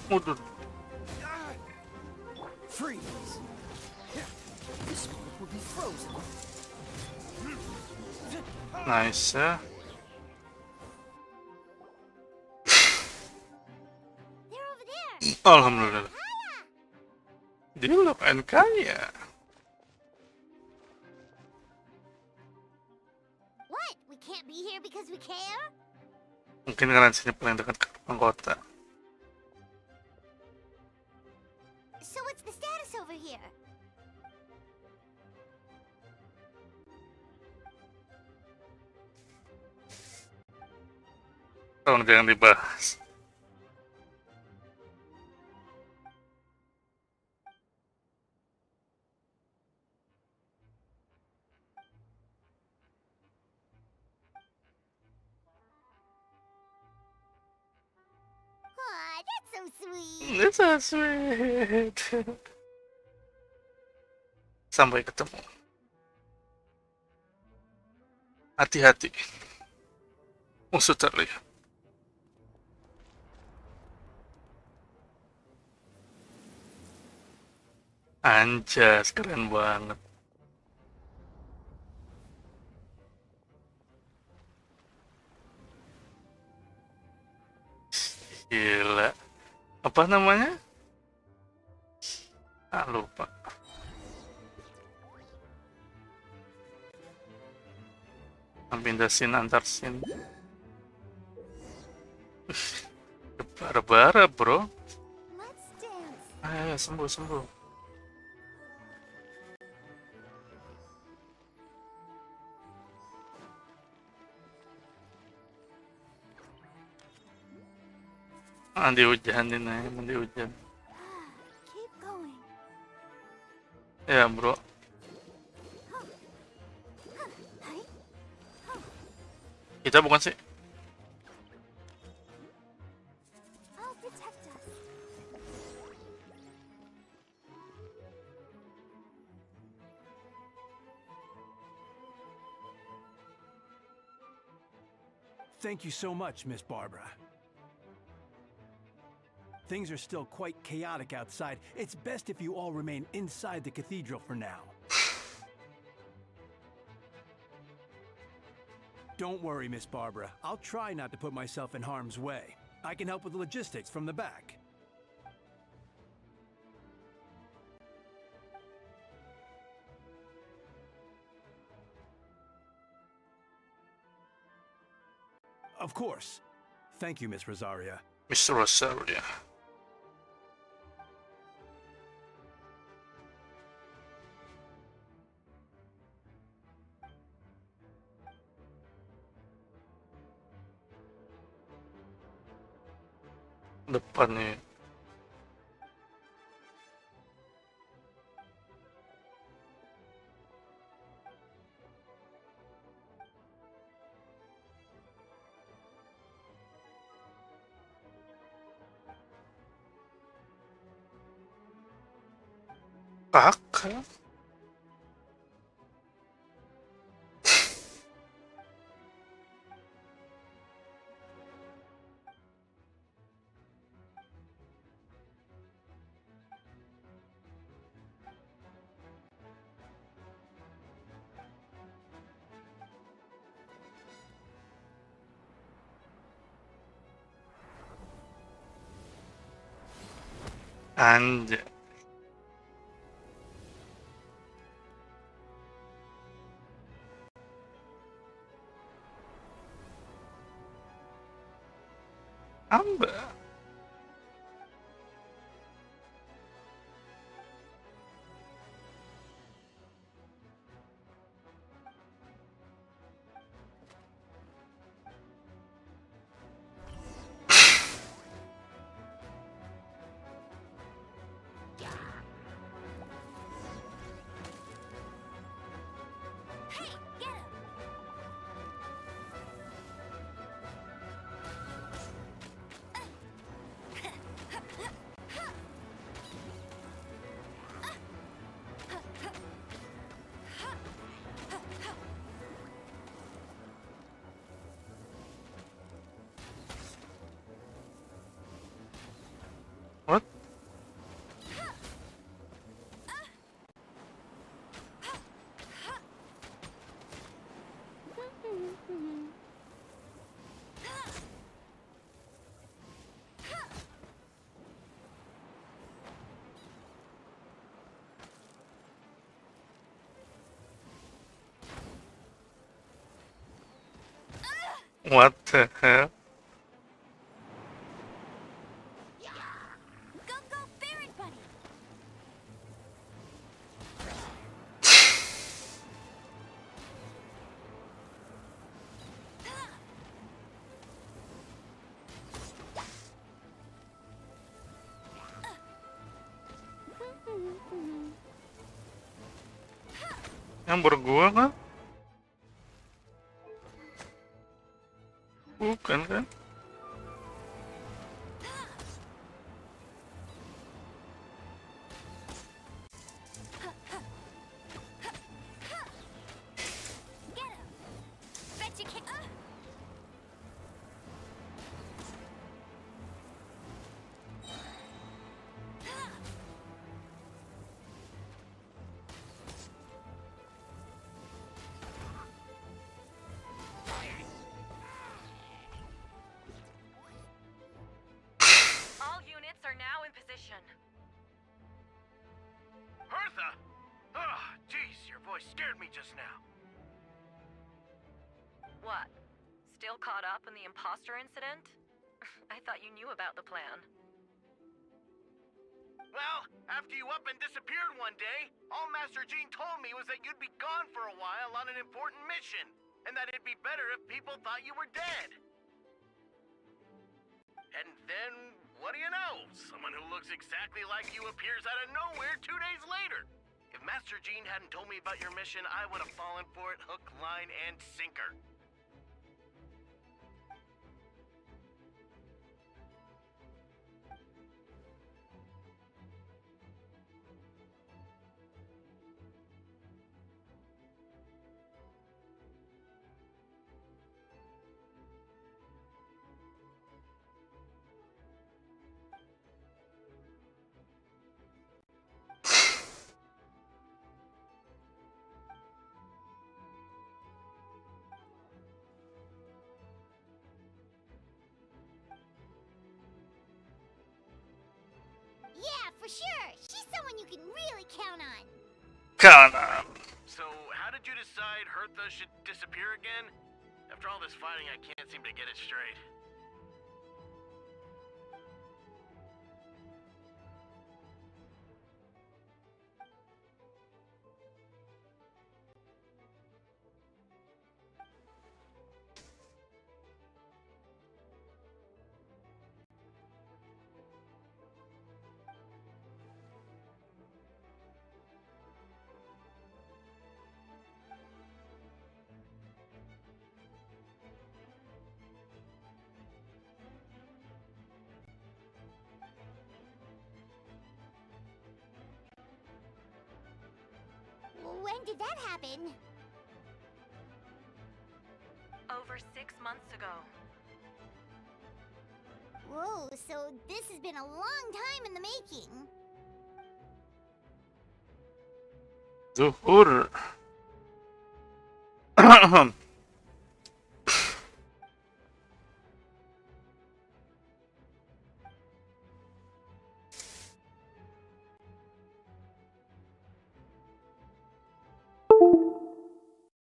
Waduh. Freeze. This moment will be frozen. Nice ya. They're over there. Alhamdulillah. Dia lumayan kaya. What? We can't be here because we care? Mungkin karena sini paling dekat ke depan kota. So what's the status over here? Tolong jangan dibahas. Aw, that's so sweet. That's so sweet. Sampai ketemu. Hati-hati. Musuh terlihat. Anjas, keren banget. Gila. Apa namanya? Lupa. Pindah scene antar scene. Bara-bara bro. Let's dance. Ayo sembuh. Mandi hujanin aja, mandi hujan. Keep going. Ya bro. Kita bukan sih. I'll protect us. Thank you so much, Miss Barbara. Things are still quite chaotic outside. It's best if you all remain inside the cathedral for now. Don't worry, Miss Barbara. I'll try not to put myself in harm's way. I can help with logistics from the back. Of course. Thank you, Miss Rosaria. Mr. Rosaria. depan nih. Tak. Anjay. Amba. What? What the hell? Go, go, Baron Bunny! Yang bergua kan? Bukan kan? Get him! Bet you can't. All units are now in position. Hertha! Oh, jeez, your voice scared me just now. What? Still caught up in the imposter incident? I thought you knew about the plan. Well, after you up and disappeared one day, all Master Jean told me was that you'd be gone for a while on an important mission, and that it'd be better if people thought you were dead. And then, what do you know? Someone who looks exactly like you appears out of nowhere 2 days later. If Master Jean hadn't told me about your mission, I would have fallen for it hook, line, and sinker. Yeah, for sure. She's someone you can really count on. Kanan. So, how did you decide Hertha should disappear again? After all this fighting, I can't seem to get it straight. When did that happen? Over 6 months ago. Whoa, so this has been a long time in the making. Zuhur. How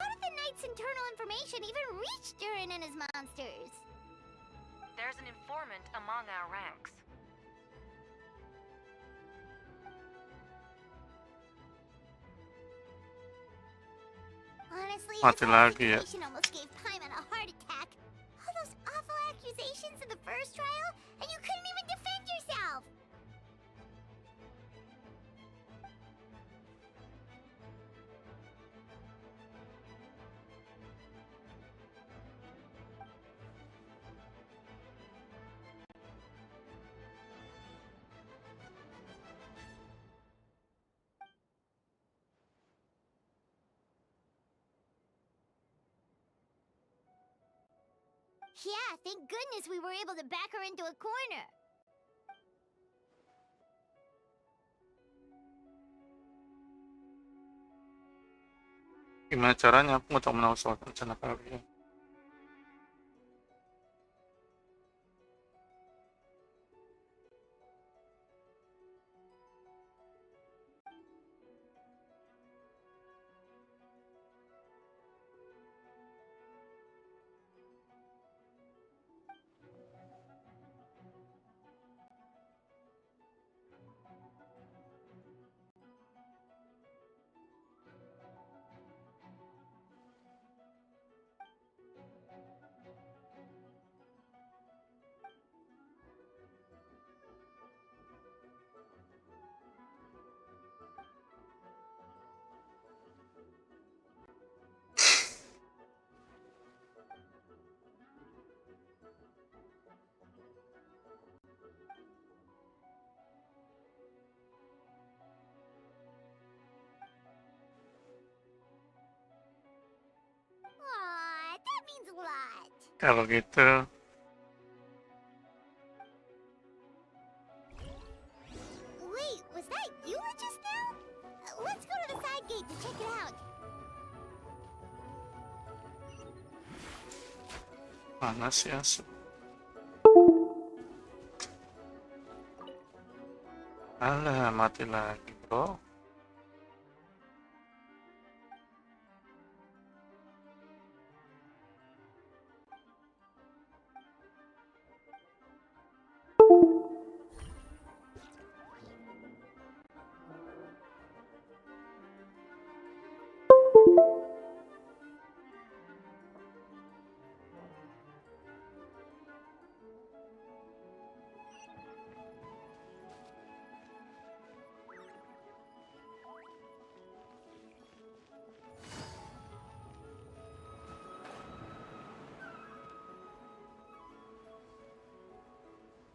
did the Knight's internal information even reach Durin and his monsters? There's an informant among our ranks. Honestly, Mati this whole lagi ya. situation almost gave Paimon a heart attack. All those awful accusations in the first trial, and you couldn't even defend yourself! Yeah, thank goodness we were able to back her into a corner. Gimana caranya? Aku nggak tahu menawar rencana kalian. Aw, that means a lot. Kalau gitu, Wait, was that you just now? Let's go to the side gate to check it out. mana sih Asu? Alah, mati lagi, bro.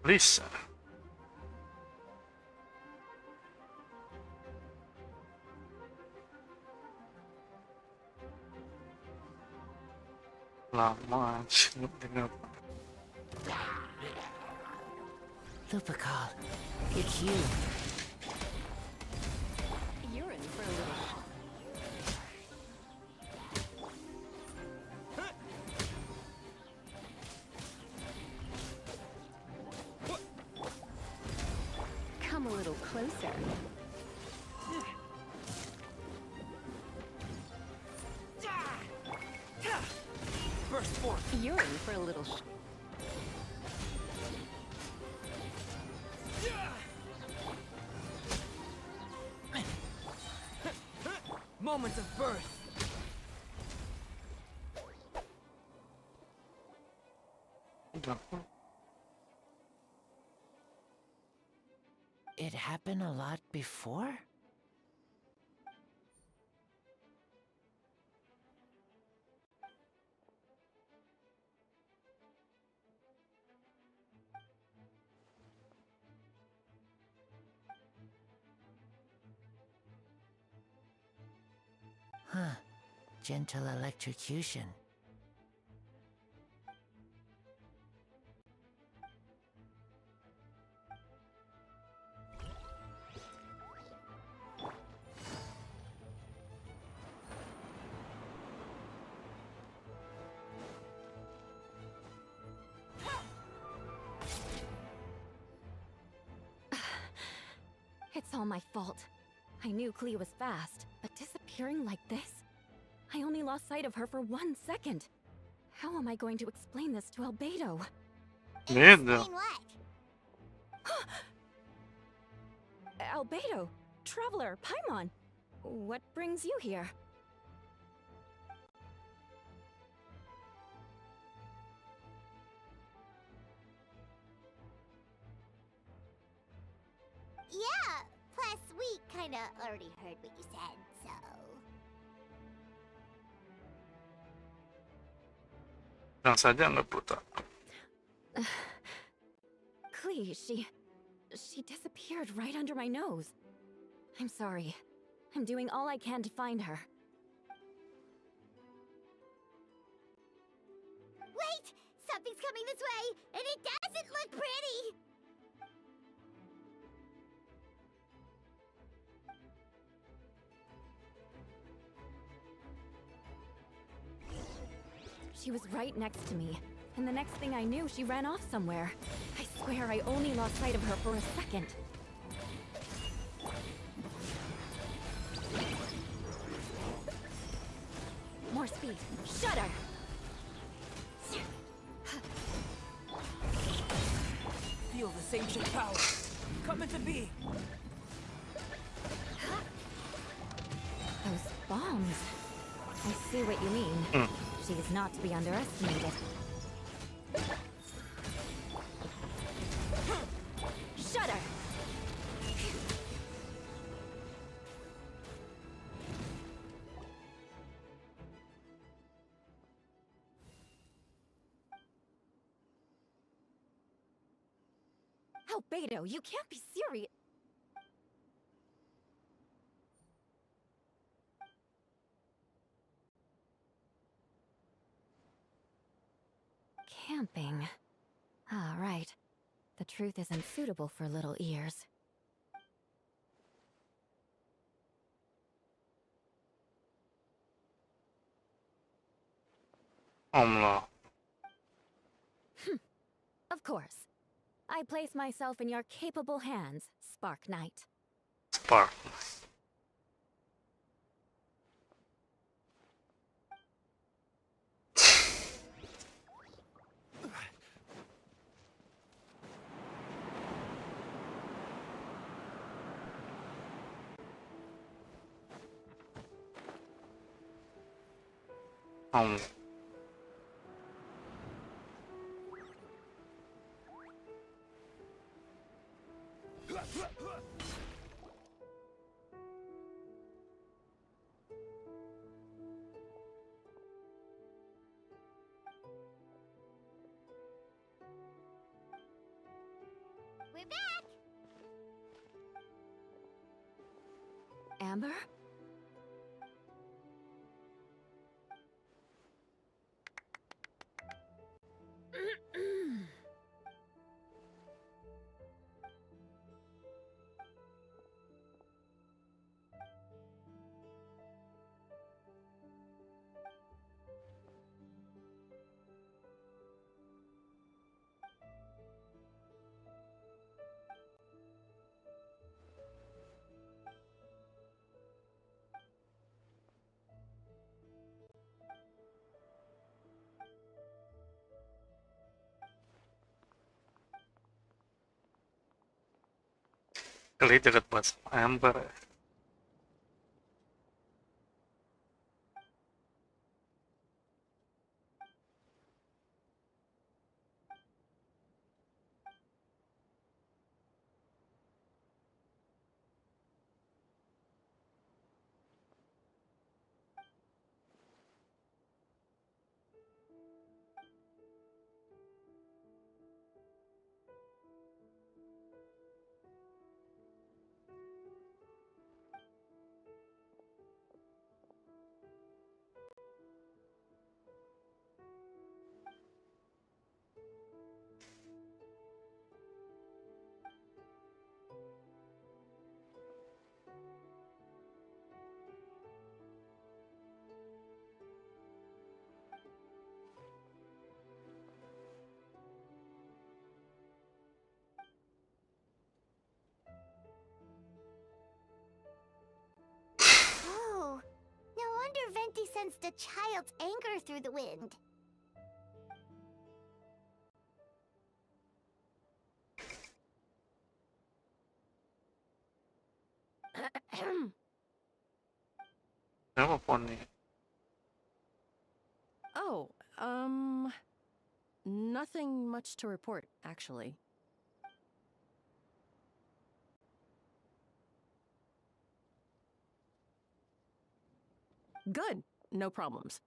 Lisa. Lama anjing dengar. Lupa call. It's you. You're in for a little. Come a little closer. Burst forth. You're in for a little. Moments of birth. It happened a lot before? gentle electrocution. It's all my fault. I knew Klee was fast, but disappearing like this? I only lost sight of her for 1 second. How am I going to explain this to Albedo? Merda. Explain what? Albedo, Traveler, Paimon, what brings you here? Yeah, plus we kinda already heard what you said, so... Bilang saja nggak buta. Klee, she disappeared right under my nose. I'm sorry. I'm doing all I can to find her. Wait! Something's coming this way, and it doesn't look pretty! She was right next to me, and the next thing I knew, she ran off somewhere. I swear I only lost sight of her for a second. More speed. Shudder! Feel the same shit power. Come into being. Those bombs. I see what you mean. She is not to be underestimated. Shudder! Albedo, you can't be serious. Camping. Ah, right. The truth isn't suitable for little ears. Allah. Of course. I place myself in your capable hands, Spark Knight. Spark. We're back! Amber? Kali deket banget sama Amber ya. he sensed a child's anger through the wind. Apa phone nih? Oh, nothing much to report, actually. Good. No problems.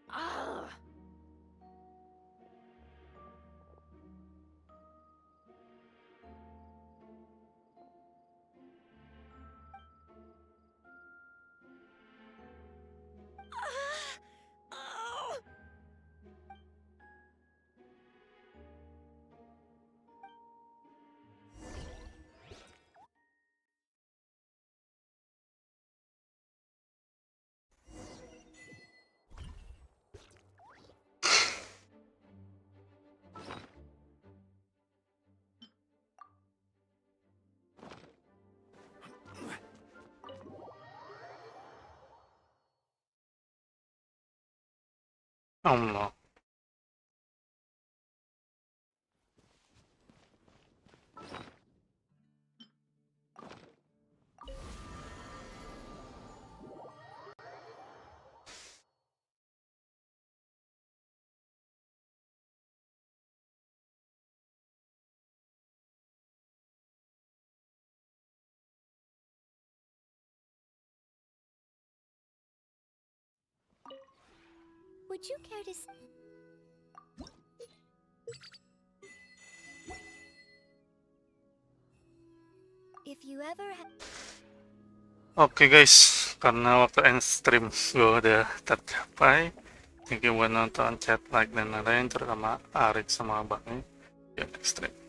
Ugh. Allah. Would you care to if you ever Oke guys, karena waktu end stream gue udah tercapai. Thank you buat nonton, chat, like, dan lain-lain, terutama Arik sama abangnya. Ya, next stream.